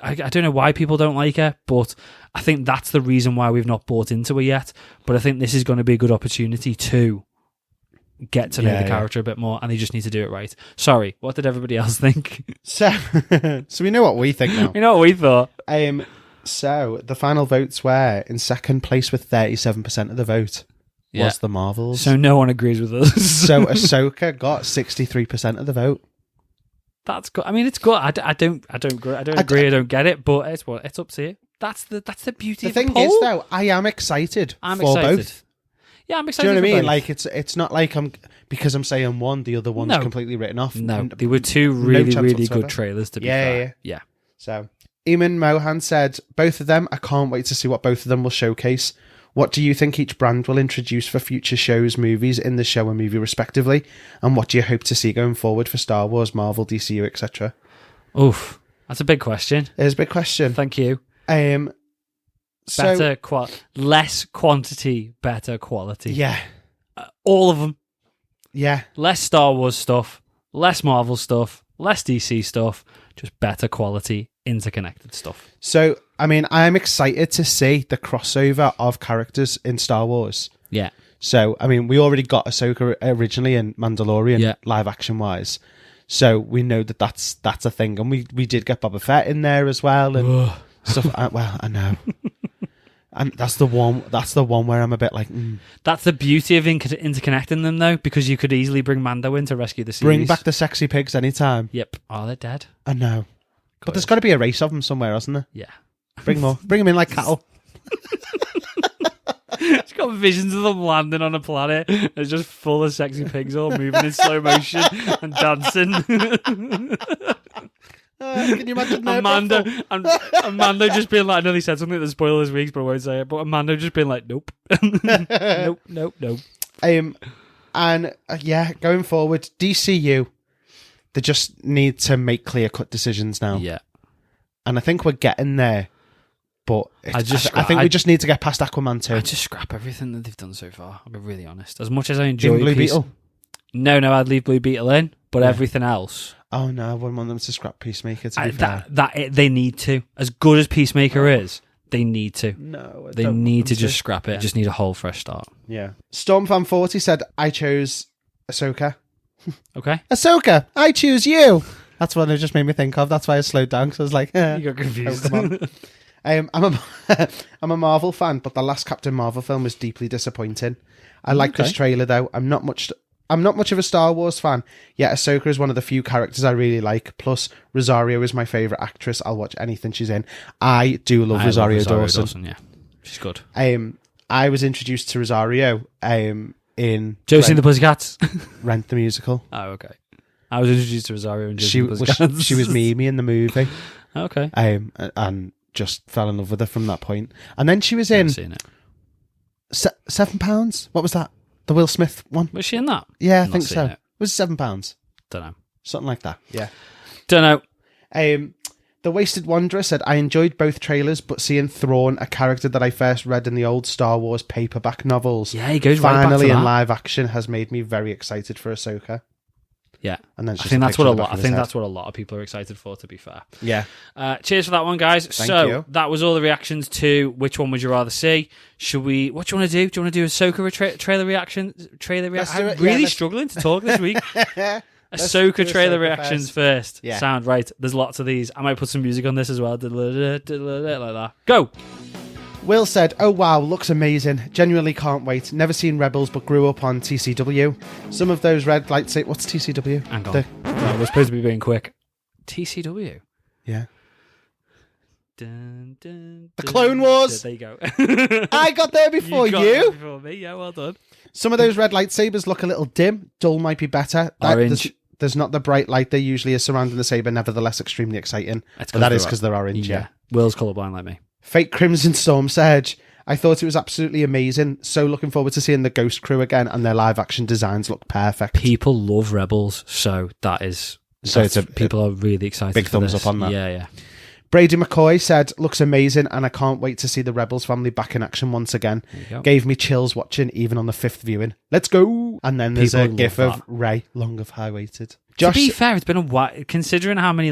I don't know why people don't like her, but I think that's the reason why we've not bought into her yet. But I think this is going to be a good opportunity to get to know the character a bit more, and they just need to do it right. Sorry, what did everybody else think? So we know what we think now. We know what we thought. So the final votes were in second place with 37% of the vote was the Marvels. So no one agrees with us. So Ahsoka got 63% of the vote. That's good. I mean, it's good. I don't agree. I don't get it, but it's up to you. That's the beauty. The thing poll. is, though, I am excited. I'm for excited. Both. Yeah, I'm excited. Do you know what I mean? Both. Like it's not like because I'm saying one, the other one's completely written off. No, they were two really good trailers. To be fair, yeah. So, Eamon Mohan said both of them. I can't wait to see what both of them will showcase. What do you think each brand will introduce for future shows, movies, in the show and movie respectively? And what do you hope to see going forward for Star Wars, Marvel, DCU, etc.? Oof, that's a big question. It is a big question. Thank you. Less quantity, better quality. Yeah. All of them. Yeah. Less Star Wars stuff, less Marvel stuff, less DC stuff, just better quality, interconnected stuff. So, I mean, I'm excited to see the crossover of characters in Star Wars. Yeah. So, I mean, we already got Ahsoka originally in Mandalorian, live action wise. So we know that's a thing, and we did get Boba Fett in there as well, and stuff. Well, I know, and that's the one where I'm a bit like. That's the beauty of interconnecting them, though, because you could easily bring Mando in to rescue the series. Bring back the sexy pigs anytime. Yep. Oh, they're dead. I know, but there's got to be a race of them somewhere, hasn't there? Yeah. Bring more. Bring them in like cattle. It's got visions of them landing on a planet. It's just full of sexy pigs all moving in slow motion and dancing. Can you imagine Amando just being like, I know they said something that spoilers weeks, but I won't say it. But Amando just being like, nope. nope. And going forward, DCU, they just need to make clear-cut decisions now. Yeah. And I think we're getting there. But I think we just need to get past Aquaman 2. I just scrap everything that they've done so far. I'll be really honest. As much as I enjoy Blue Beetle. No, I'd leave Blue Beetle in, but everything else. Oh no, I wouldn't want them to scrap Peacemaker. To be fair, they need to. As good as Peacemaker is, they need to. No, they need to just scrap it. Just need a whole fresh start. Yeah. Stormfan40 said, "I chose Ahsoka." Okay. Ahsoka, I choose you. That's what it just made me think of. That's why I slowed down because I was like, you got confused. I'm a Marvel fan, but the last Captain Marvel film was deeply disappointing. I like this trailer though. I'm not much of a Star Wars fan, yet Ahsoka is one of the few characters I really like. Plus, Rosario is my favourite actress. I'll watch anything she's in. I do love Rosario Dawson. Yeah, she's good. I was introduced to Rosario in Josie and the Pussycats. Rent the musical. Oh, okay. I was introduced to Rosario in Josie and the Pussycats. She was Mimi in the movie. Okay. And just fell in love with her from that point. And then she was in seen it. £7. What was that? The Will Smith one? Was she in that? Yeah, I think so. It was £7. Don't know. Something like that. Yeah. Don't know. The Wasted Wanderer said, I enjoyed both trailers, but seeing Thrawn, a character that I first read in the old Star Wars paperback novels, he goes finally right back to in that. live action, has made me very excited for Ahsoka. Yeah, and then I think that's what a lot. I think that's what a lot of people are excited for. To be fair, yeah. Cheers for that one, guys. Thank you. That was all the reactions to which one would you rather see? Should we? What do you want to do? Do you want to do Ahsoka trailer reaction? I'm really struggling to talk this week. Ahsoka trailer reactions first. Yeah. Sound right. There's lots of these. I might put some music on this as well. Like that. Go. Will said, "Oh wow, looks amazing. Genuinely can't wait. Never seen Rebels, but grew up on TCW. Some of those red lights say, what's TCW? Hang on. No, we're supposed to be being quick. TCW. Yeah. Dun, dun, The Clone Wars. There you go. I got there before got you. there before me. Yeah, well done. Some of those red lightsabers look a little dim. Dull might be better. Orange. There's not the bright light there usually is surrounding the saber. Nevertheless, extremely exciting. But that is because they're orange. Yeah. Will's colourblind like me. Fake Crimson Storm Surge. I thought it was absolutely amazing. So looking forward to seeing the Ghost Crew again, and their live action designs look perfect. People love Rebels, so that is. So people are really excited. Big for thumbs this. up on that. Yeah. Brady McCoy said, "Looks amazing, and I can't wait to see the Rebels family back in action once again. Gave me chills watching, even on the 5th viewing. Let's go!" And then there's a gif of Rey, long of high waited. To be fair, it's been a while. Considering how many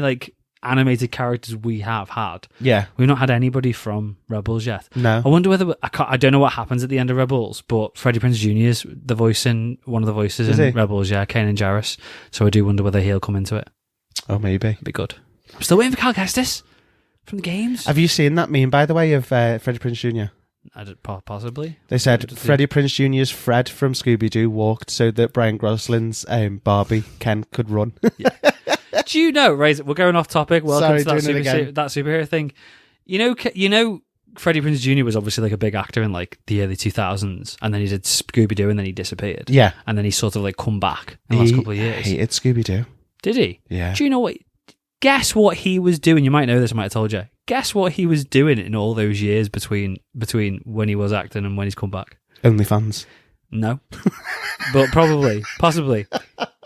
animated characters we have had, we've not had anybody from Rebels yet. No, I wonder whether I don't know what happens at the end of Rebels, but Freddie Prinze Jr. is one of the voices in Rebels. Yeah, Kanan Jarrus. So I do wonder whether he'll come into it. Oh, maybe. It'd be good. I'm still waiting for Cal Kestis from the games. Have you seen that meme, by the way, of Freddie Prinze Jr.? Possibly. They said Freddie Prinze Jr.'s Fred from Scooby-Doo walked so that Brian Gosling's Barbie Ken could run. Yeah. Do you know, right, we're going off topic. Welcome to that superhero thing. You know, Freddie Prinze Jr. was obviously a big actor in the early 2000s, and then he did Scooby-Doo, and then he disappeared. Yeah. And then he sort of come back in the last couple of years. He hated Scooby-Doo. Did he? Yeah. Do you know what? Guess what he was doing? You might know this, I might have told you. Guess what he was doing in all those years between when he was acting and when he's come back? OnlyFans. No. But possibly.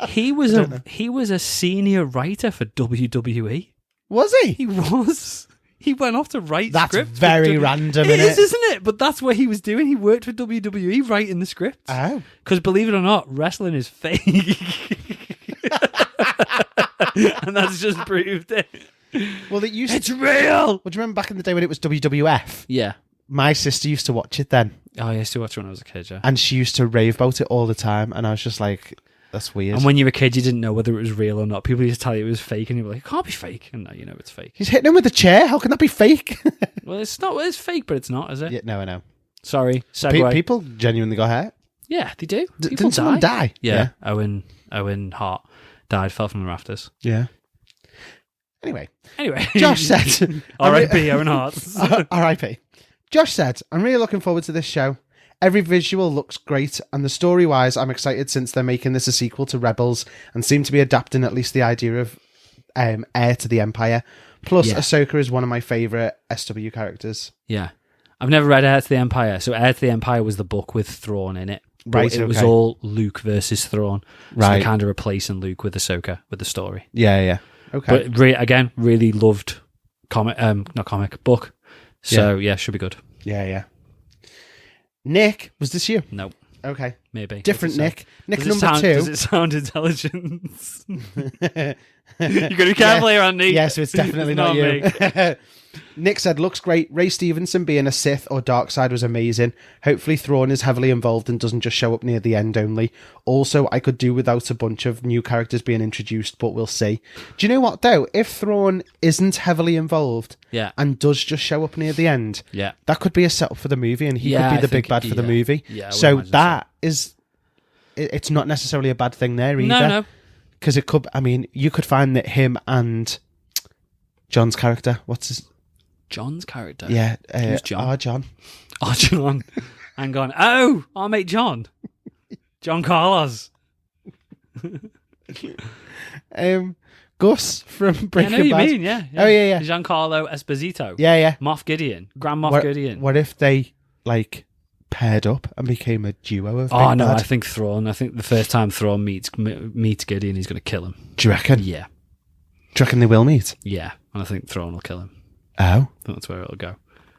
He was a senior writer for WWE. Was he? He was. He went off to write scripts. That's very random, It is, isn't it? But that's what he was doing. He worked for WWE writing the scripts. Oh. Because believe it or not, wrestling is fake. And that's just proved it. Well, it's real. Well, do you remember back in the day when it was WWF? Yeah. My sister used to watch it then. Oh, I used to watch it when I was a kid, yeah. And she used to rave about it all the time, and I was just like, that's weird. And when you were a kid, you didn't know whether it was real or not. People used to tell you it was fake, and you were like, it can't be fake. And now you know it's fake. He's hitting him with a chair. How can that be fake? Well, it's not. Well, it's fake, but it's not, is it? Yeah, no, I know. Sorry, segue. People genuinely got hurt. Yeah, they do. Didn't someone die? Yeah. Owen Hart died, fell from the rafters. Yeah. Anyway, Josh said, R.I.P. Owen Hart. R.I.P. Josh said, I'm really looking forward to this show. Every visual looks great, and the story-wise, I'm excited since they're making this a sequel to Rebels and seem to be adapting at least the idea of heir to the Empire. Plus, Ahsoka is one of my favourite SW characters. Yeah. I've never read Heir to the Empire, so Heir to the Empire was the book with Thrawn in it. Right, it was all Luke versus Thrawn. So they're kind of replacing Luke with Ahsoka, with the story. Yeah. Okay. But again, really loved book. So yeah, should be good. Yeah. Nick, was this you? No. Okay. Maybe. Different Nick. Nick number 2. Does it sound intelligent? You've got to be careful here, Andy. Yeah, so it's definitely not you. Nick said, looks great. Ray Stevenson being a Sith or dark side was amazing. Hopefully Thrawn is heavily involved and doesn't just show up near the end only. Also, I could do without a bunch of new characters being introduced, but we'll see. Do you know what, though? If Thrawn isn't heavily involved and does just show up near the end, that could be a setup for the movie, and he could be the big bad for the movie. Yeah, so that is... It's not necessarily a bad thing there either. No. Because it could... I mean, you could find that him and John's character... What's his... John's character? Yeah. Who's John? John. John. Hang on. Oh, our mate John. John Carlos. Gus from Breaking Bad. I know what you mean, yeah. Oh, yeah. Giancarlo Esposito. Yeah. Moff Gideon. Grand Moff Gideon. What if they, paired up and became a duo of Bad? I think Thrawn. I think the first time Thrawn meets Gideon, he's going to kill him. Do you reckon? Yeah. Do you reckon they will meet? Yeah. And I think Thrawn will kill him. Oh? I think that's where it'll go.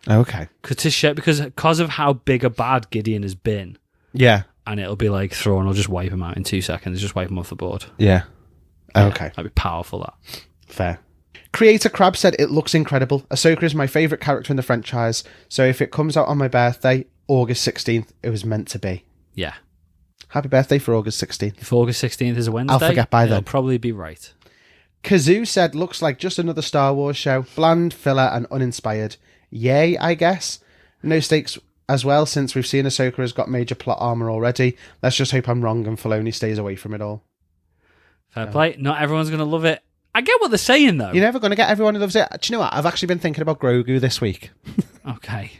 Okay. Because of how big a bad Gideon has been. Yeah. And it'll be like Thrawn will just wipe him out in 2 seconds. Just wipe him off the board. Yeah. Okay. That'd be powerful, that. Fair. Creator Crab said, it looks incredible. Ahsoka is my favourite character in the franchise, so if it comes out on my birthday, August 16th, it was meant to be. Yeah. Happy birthday for August 16th. If August 16th is a Wednesday, I'll forget by then. It'll probably be right. Kazoo said, looks like just another Star Wars show. Bland, filler, and uninspired. Yay, I guess. No stakes as well, since we've seen Ahsoka has got major plot armor already. Let's just hope I'm wrong and Filoni stays away from it all. Fair play. Not everyone's going to love it. I get what they're saying, though. You're never going to get everyone who loves it. Do you know what? I've actually been thinking about Grogu this week. Okay.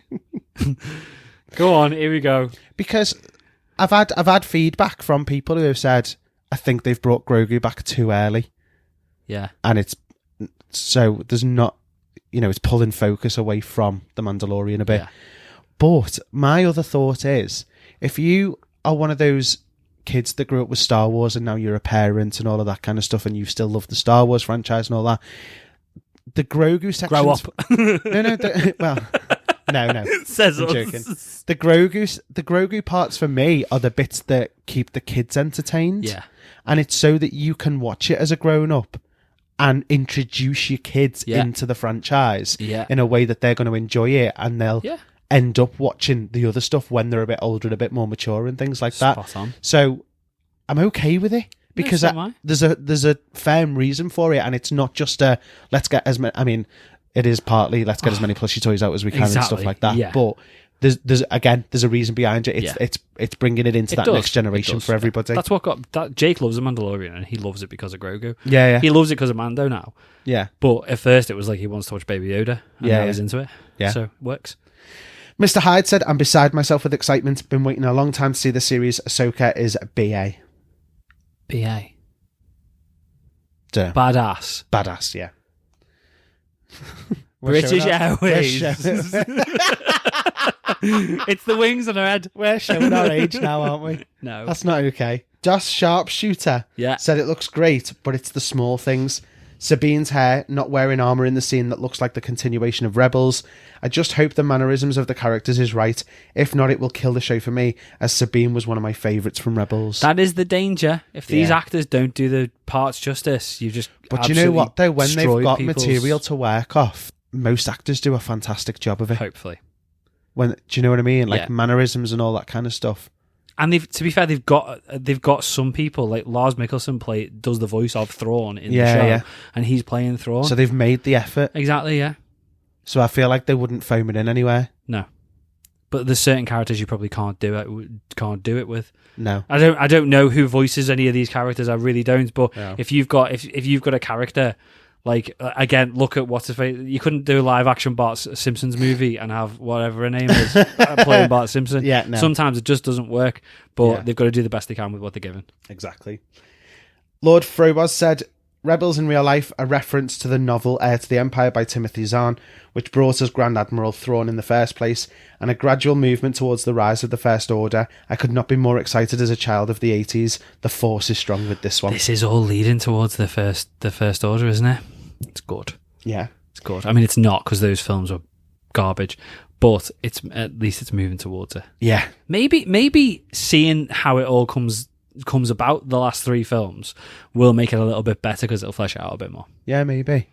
Go on, here we go. Because I've had feedback from people who have said, I think they've brought Grogu back too early. Yeah. And there's not, it's pulling focus away from The Mandalorian a bit. Yeah. But my other thought is, if you are one of those kids that grew up with Star Wars and now you're a parent and all of that kind of stuff and you still love the Star Wars franchise and all that, the Grogu section... Grow up. No. Says I'm us. joking. The Grogu parts for me are the bits that keep the kids entertained. Yeah. And it's so that you can watch it as a grown-up and introduce your kids into the franchise in a way that they're going to enjoy it, and they'll end up watching the other stuff when they're a bit older and a bit more mature and things like that. Spot on. So I'm okay with it because there's a firm reason for it, and it's not just a let's get as many. I mean, it is partly let's get as many plushie toys out as we can and stuff like that. Yeah. But there's a reason behind it. It's bringing it into that next generation for everybody. That's what got that. Jake loves The Mandalorian, and he loves it because of Grogu. Yeah. He loves it because of Mando now. Yeah. But at first, it was like he wants to watch Baby Yoda, and now he's into it. Yeah. So it works. Mr. Hyde said, I'm beside myself with excitement. Been waiting a long time to see the series. Ahsoka is BA. BA. Duh. Badass, yeah. British Airways. It's the wings on her head. We're showing our age now, aren't we? No. That's not okay. Josh Sharpshooter said it looks great, but it's the small things. Sabine's hair, not wearing armour in the scene that looks like the continuation of Rebels. I just hope the mannerisms of the characters is right. If not, it will kill the show for me, as Sabine was one of my favourites from Rebels. That is the danger. If these actors don't do the parts justice, you just But you know what, though? When they've got material to work off, most actors do a fantastic job of it. Hopefully. Do you know what I mean? Like mannerisms and all that kind of stuff. And to be fair, they've got some people like Lars Mikkelsen does the voice of Thrawn in the show, and he's playing Thrawn. So they've made the effort. Exactly, yeah. So I feel like they wouldn't phone it in anywhere. No, but there's certain characters you probably can't do it with. No, I don't know who voices any of these characters. I really don't. But if you've got a character. Like, again, look at what's his face. You couldn't do a live-action Bart Simpson's movie and have whatever her name is playing Bart Simpson. Yeah, no. Sometimes it just doesn't work, but they've got to do the best they can with what they're given. Exactly. Lord Frobos said, Rebels in real life, a reference to the novel Heir to the Empire by Timothy Zahn, which brought us Grand Admiral Thrawn in the first place, and a gradual movement towards the rise of the First Order. I could not be more excited as a child of the 80s. The Force is strong with this one. This is all leading towards the First Order, isn't it? It's good. Yeah. It's good. I mean, it's not because those films are garbage, but at least it's moving towards it. Yeah. Maybe seeing how it all comes about, the last three films, will make it a little bit better because it'll flesh it out a bit more. Yeah, maybe.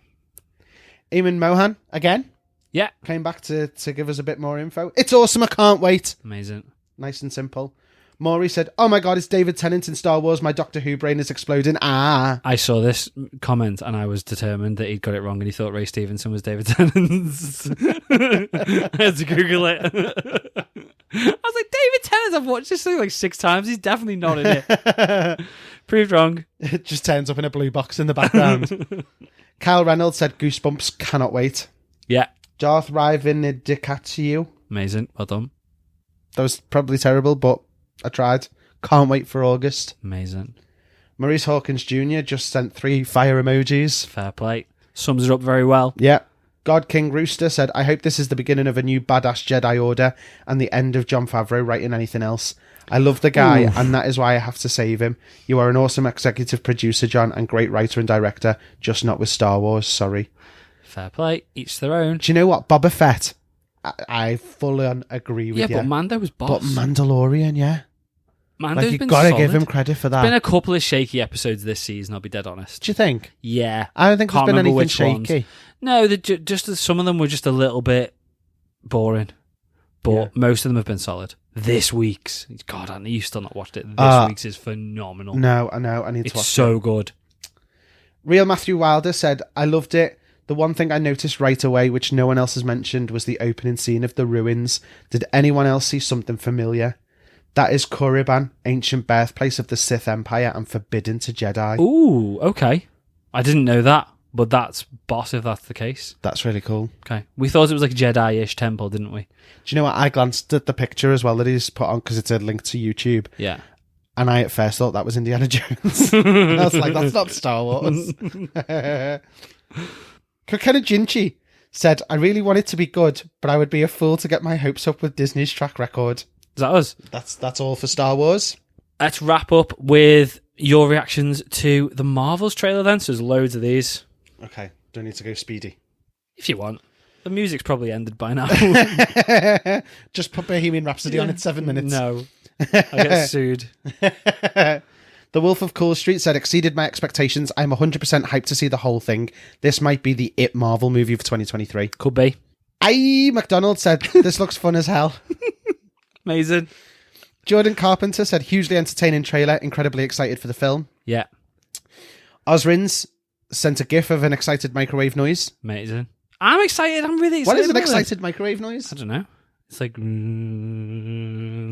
Eamon Mohan, again. Yeah. Came back to give us a bit more info. It's awesome. I can't wait. Amazing. Nice and simple. Maury said, oh my god, it's David Tennant in Star Wars. My Doctor Who brain is exploding. I saw this comment and I was determined that he'd got it wrong and he thought Ray Stevenson was David Tennant. I had to Google it. I was like, David Tennant, I've watched this thing like 6 times. He's definitely not in it. Proved wrong. It just turns up in a blue box in the background. Kyle Reynolds said, Goosebumps, cannot wait. Yeah. Darth Ryvin Dicatio. Amazing. Well done. That was probably terrible, but I tried. Can't wait for August. Amazing. Maurice Hawkins Jr. just sent 3 fire emojis. Fair play. Sums it up very well. Yeah. God King Rooster said, I hope this is the beginning of a new badass Jedi Order and the end of Jon Favreau writing anything else. I love the guy, and that is why I have to save him. You are an awesome executive producer, John, and great writer and director, just not with Star Wars, sorry. Fair play. Each their own. Do you know what? Boba Fett, I full on agree with you. Yeah, but Mando was boss. But Mandalorian, yeah. Mando's you've been got to solid. give him credit for that. Been a couple of shaky episodes this season, I'll be dead honest. Do you think? Yeah. I don't think Can't there's been remember anything which shaky. ones. No, just some of them were just a little bit boring. But most of them have been solid. This week's, God, Andy, you've still not watched it. This week's is phenomenal. No, I know. I need to watch it. It's so good. Real Matthew Wilder said, I loved it. The one thing I noticed right away, which no one else has mentioned, was the opening scene of the ruins. Did anyone else see something familiar? That is Korriban, ancient birthplace of the Sith Empire and forbidden to Jedi. Ooh, okay. I didn't know that, but that's boss if that's the case. That's really cool. Okay. We thought it was like a Jedi-ish temple, didn't we? Do you know what? I glanced at the picture as well that he's put on because it's a link to YouTube. Yeah. And I at first thought that was Indiana Jones. And I was like, that's not Star Wars. Kokena Jinchi said, I really want it to be good, but I would be a fool to get my hopes up with Disney's track record. Is that us? That's all for Star Wars. Let's wrap up with your reactions to the Marvels trailer then. So there's loads of these. Okay, don't need to go speedy. If you want. The music's probably ended by now. Just put Bohemian Rhapsody on in 7 minutes. No. I get sued. The Wolf of Cool Street said, exceeded my expectations. I'm 100% hyped to see the whole thing. This might be the It Marvel movie for 2023. Could be. McDonald said, this looks fun as hell. Amazing. Jordan Carpenter said, hugely entertaining trailer. Incredibly excited for the film. Yeah. Osrins sent a gif of an excited microwave noise. Amazing. I'm excited. I'm really excited. What is an excited microwave noise? I don't know. It's like... Bing!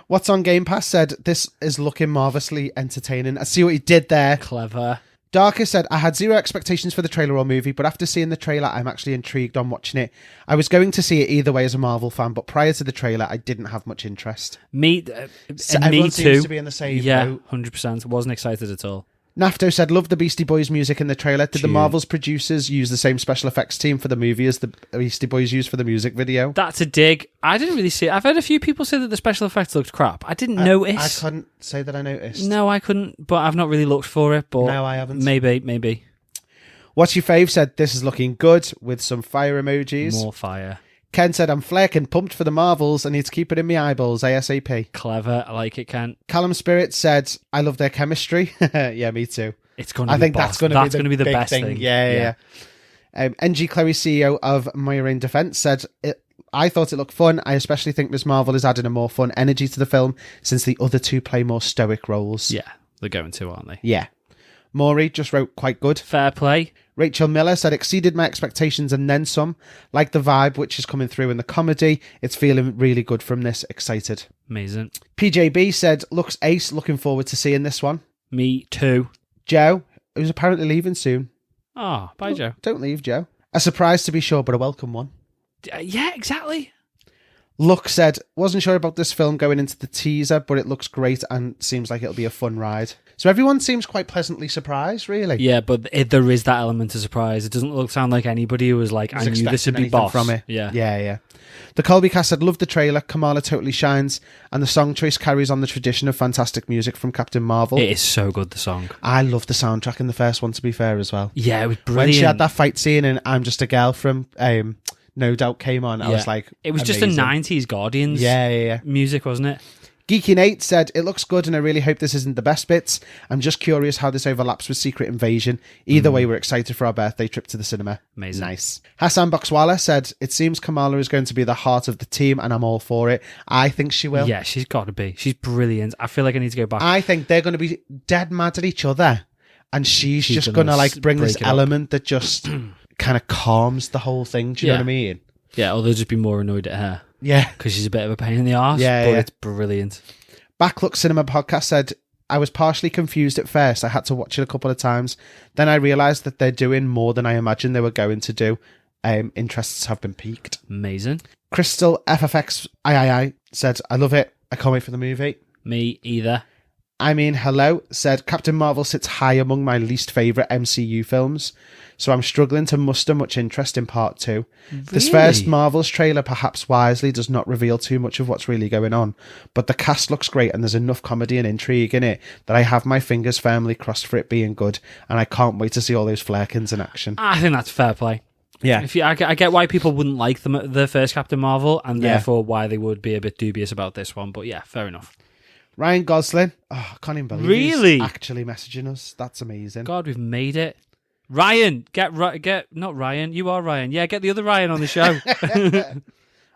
What's on Game Pass said, this is looking marvellously entertaining. I see what he did there. Clever. Darker said, I had zero expectations for the trailer or movie, but after seeing the trailer, I'm actually intrigued on watching it. I was going to see it either way as a Marvel fan, but prior to the trailer, I didn't have much interest. Me Everyone too. seems to be in the same boat. 100%. Wasn't excited at all. Nafto said, love the Beastie Boys music in the trailer. Did the Tune. Marvel's producers use the same special effects team for the movie as the Beastie Boys used for the music video? That's a dig. I didn't really see it. I've heard a few people say that the special effects looked crap. I didn't notice. I couldn't say that I noticed. No, I couldn't, but I've not really looked for it. But No, I haven't. Maybe. What's Your Fave said, this is looking good, with some fire emojis. More fire. Ken said, I'm flaking, pumped for the Marvels. I need to keep it in my eyeballs ASAP. Clever. I like it, Ken. Callum Spirit said, I love their chemistry. Yeah, me too. It's going to be I think boss. that's going to be the big best thing. Yeah. NG Chloe, CEO of Moiraine Defense, said, I thought it looked fun. I especially think Ms. Marvel is adding a more fun energy to the film since the other two play more stoic roles. Yeah, they're going to, aren't they? Yeah. Maury just wrote quite good. Fair play. Rachel Miller said, exceeded my expectations and then some. Like the vibe which is coming through in the comedy. It's feeling really good from this. Excited. Amazing. PJB said, looks ace. Looking forward to seeing this one. Me too. Joe, who's apparently leaving soon. Oh, bye, Joe. Don't leave, Joe. A surprise to be sure, but a welcome one. Yeah, exactly. Luck said, wasn't sure about this film going into the teaser, but it looks great and seems like it'll be a fun ride. So everyone seems quite pleasantly surprised, really. Yeah, but there is that element of surprise. It doesn't sound like anybody who was like, I knew this would be boss. From it. Yeah. The Colby cast said, loved the trailer, Kamala totally shines, and the song choice carries on the tradition of fantastic music from Captain Marvel. It is so good, the song. I love the soundtrack in the first one, to be fair, as well. Yeah, it was brilliant. When she had that fight scene and I'm Just a Girl from No Doubt came on, I was like, it was amazing. just a 90s Guardians music, wasn't it? Geeky Nate said, it looks good and I really hope this isn't the best bits. I'm just curious how this overlaps with Secret Invasion. Either way, we're excited for our birthday trip to the cinema. Amazing. Nice. Hassan Boxwala said, it seems Kamala is going to be the heart of the team and I'm all for it. I think she will. Yeah, she's got to be. She's brilliant. I feel like I need to go back. I think they're going to be dead mad at each other and she's just going to like bring this element that just kind of calms the whole thing. Do you know what I mean? Yeah, or they'll just be more annoyed at her. Yeah. Because she's a bit of a pain in the arse, but it's brilliant. Backlook Cinema Podcast said, I was partially confused at first. I had to watch it a couple of times. Then I realised that they're doing more than I imagined they were going to do. Interests have been piqued. Amazing. Crystal FFX III said, I love it. I can't wait for the movie. Me either. I mean, hello, said, Captain Marvel sits high among my least favourite MCU films, so I'm struggling to muster much interest in part 2. Really? This first Marvel's trailer, perhaps wisely, does not reveal too much of what's really going on, but the cast looks great and there's enough comedy and intrigue in it that I have my fingers firmly crossed for it being good, and I can't wait to see all those Flerkins in action. I think that's fair play. Yeah. I get why people wouldn't like the first Captain Marvel, and therefore why they would be a bit dubious about this one. But yeah, fair enough. Ryan Gosling. Oh, I can't even believe he's actually messaging us. That's amazing. God, we've made it. Ryan, get not Ryan. You are Ryan. Yeah, get the other Ryan on the show.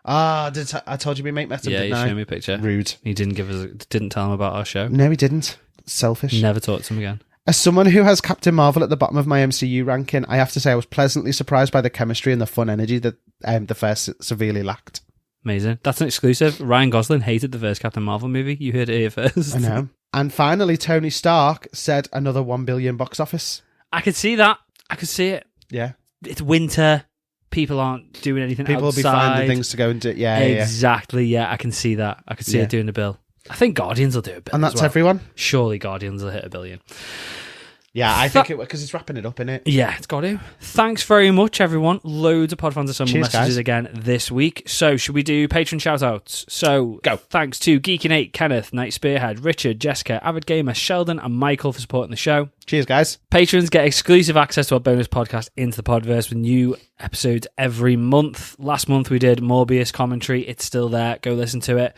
I told you we make met him, yeah, didn't you showed me a picture. Rude. He didn't tell him about our show. No, he didn't. Selfish. Never talked to him again. As someone who has Captain Marvel at the bottom of my MCU ranking, I have to say I was pleasantly surprised by the chemistry and the fun energy that the first severely lacked. Amazing. That's an exclusive. Ryan Gosling hated the first Captain Marvel movie. You heard it here first. I know. And finally, Tony Stark said another 1 billion box office. I could see that. I could see it. Yeah. It's winter. People aren't doing anything People outside. will be finding things to go and do. Yeah, exactly. Yeah, I can see that. I could see it doing a bill. I think Guardians will do a bill. And that's everyone? Surely Guardians will hit 1 billion. Yeah, I think it because it's wrapping it up, innit? Yeah, it's got to. Thanks very much, everyone. Loads of Podfans Assemble messages guys. again this week. So, should we do patron shout-outs? So, go. Thanks to Geeky Nate, Kenneth, Night Spearhead, Richard, Jessica, Avid Gamer, Sheldon, and Michael for supporting the show. Cheers, guys. Patrons get exclusive access to our bonus podcast, Into the Podverse, with new episodes every month. Last month, we did Morbius commentary. It's still there. Go listen to it.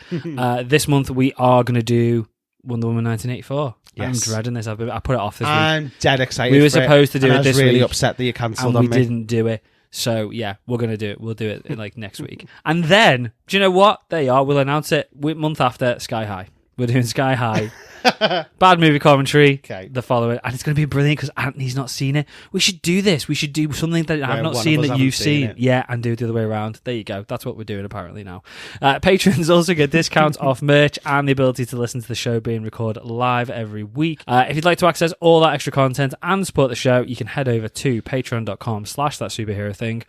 This month, we are going to do Wonder Woman 1984. Yes. I'm dreading this. I put it off this week. I'm dead excited. We were supposed to do it this week. I was really upset that you cancelled on me. We didn't do it. So, yeah, we're going to do it. We'll do it next week. And then, do you know what? There you are. We'll announce it month after Sky High. We're doing Sky High. Bad movie commentary. Okay. The following. And it's going to be brilliant because Anthony's not seen it. We should do this. We should do something that I've not seen that you've seen. Yeah, and do it the other way around. There you go. That's what we're doing apparently now. Patrons also get discounts off merch and the ability to listen to the show being recorded live every week. If you'd like to access all that extra content and support the show, you can head over to patreon.com/thatsuperhero thing.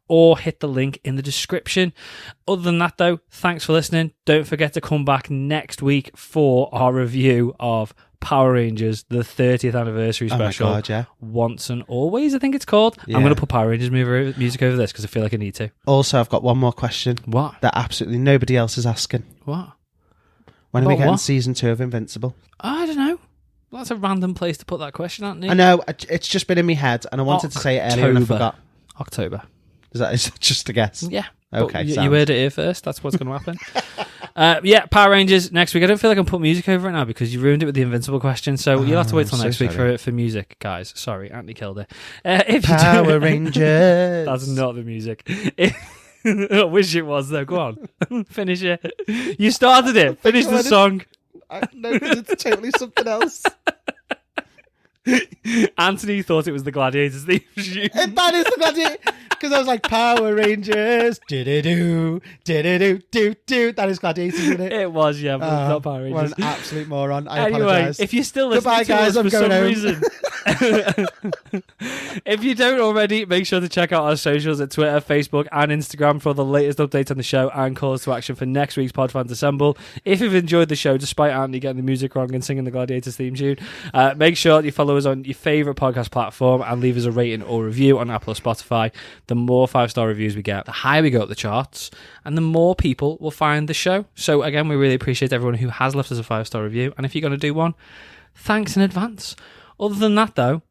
Or hit the link in the description. Other than that, though, thanks for listening. Don't forget to come back next week for our review of Power Rangers, the 30th anniversary special. Oh my God, yeah. Once and Always, I think it's called. Yeah. I'm going to put Power Rangers music over this because I feel like I need to. Also, I've got one more question. What? That absolutely nobody else is asking. What? When are we getting season 2 of Invincible? I don't know. That's a random place to put that question, Anthony. I know. It's just been in my head and I wanted to say it earlier and I forgot. October. Is that just a guess? Yeah. Okay. You heard it here first. That's what's going to happen. Power Rangers next week. I don't feel like I can put music over it now because you ruined it with the Invincible question. So you'll have to wait till next week for music, guys. Sorry, Anthony killed it. Power Rangers. That's not the music. I wish it was though. Go on, finish it. You started it. Finish the song. No, because it's totally something else. Anthony thought it was the Gladiators theme tune. That is the Gladiator. Because I was like, Power Rangers, do-do-do, do-do-do-do-do. That is Gladiators, isn't it? It was, yeah, but it's not Power Rangers. What an absolute moron. I anyway, apologise. If you're still listening Goodbye, guys, to us I'm for some going reason, if you don't already, make sure to check out our socials at Twitter, Facebook, and Instagram for the latest updates on the show and calls to action for next week's Podfans Assemble. If you've enjoyed the show, despite Anthony getting the music wrong and singing the Gladiators theme tune, make sure you follow us on your favourite podcast platform and leave us a rating or review on Apple or Spotify. The more 5-star reviews we get, the higher we go up the charts, and the more people will find the show. So again, we really appreciate everyone who has left us a 5-star review, and if you're going to do one, thanks in advance. Other than that, though,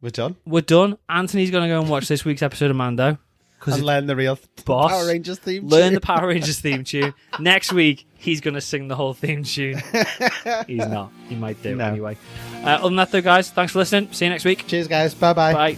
we're done. Anthony's going to go and watch this week's episode of Mando and learn the real boss. Power Rangers theme tune. Learn the Power Rangers theme tune. Next week, he's going to sing the whole theme tune. He's not. He might do anyway. Other than that, though, guys, thanks for listening. See you next week. Cheers, guys. Bye-bye. Bye.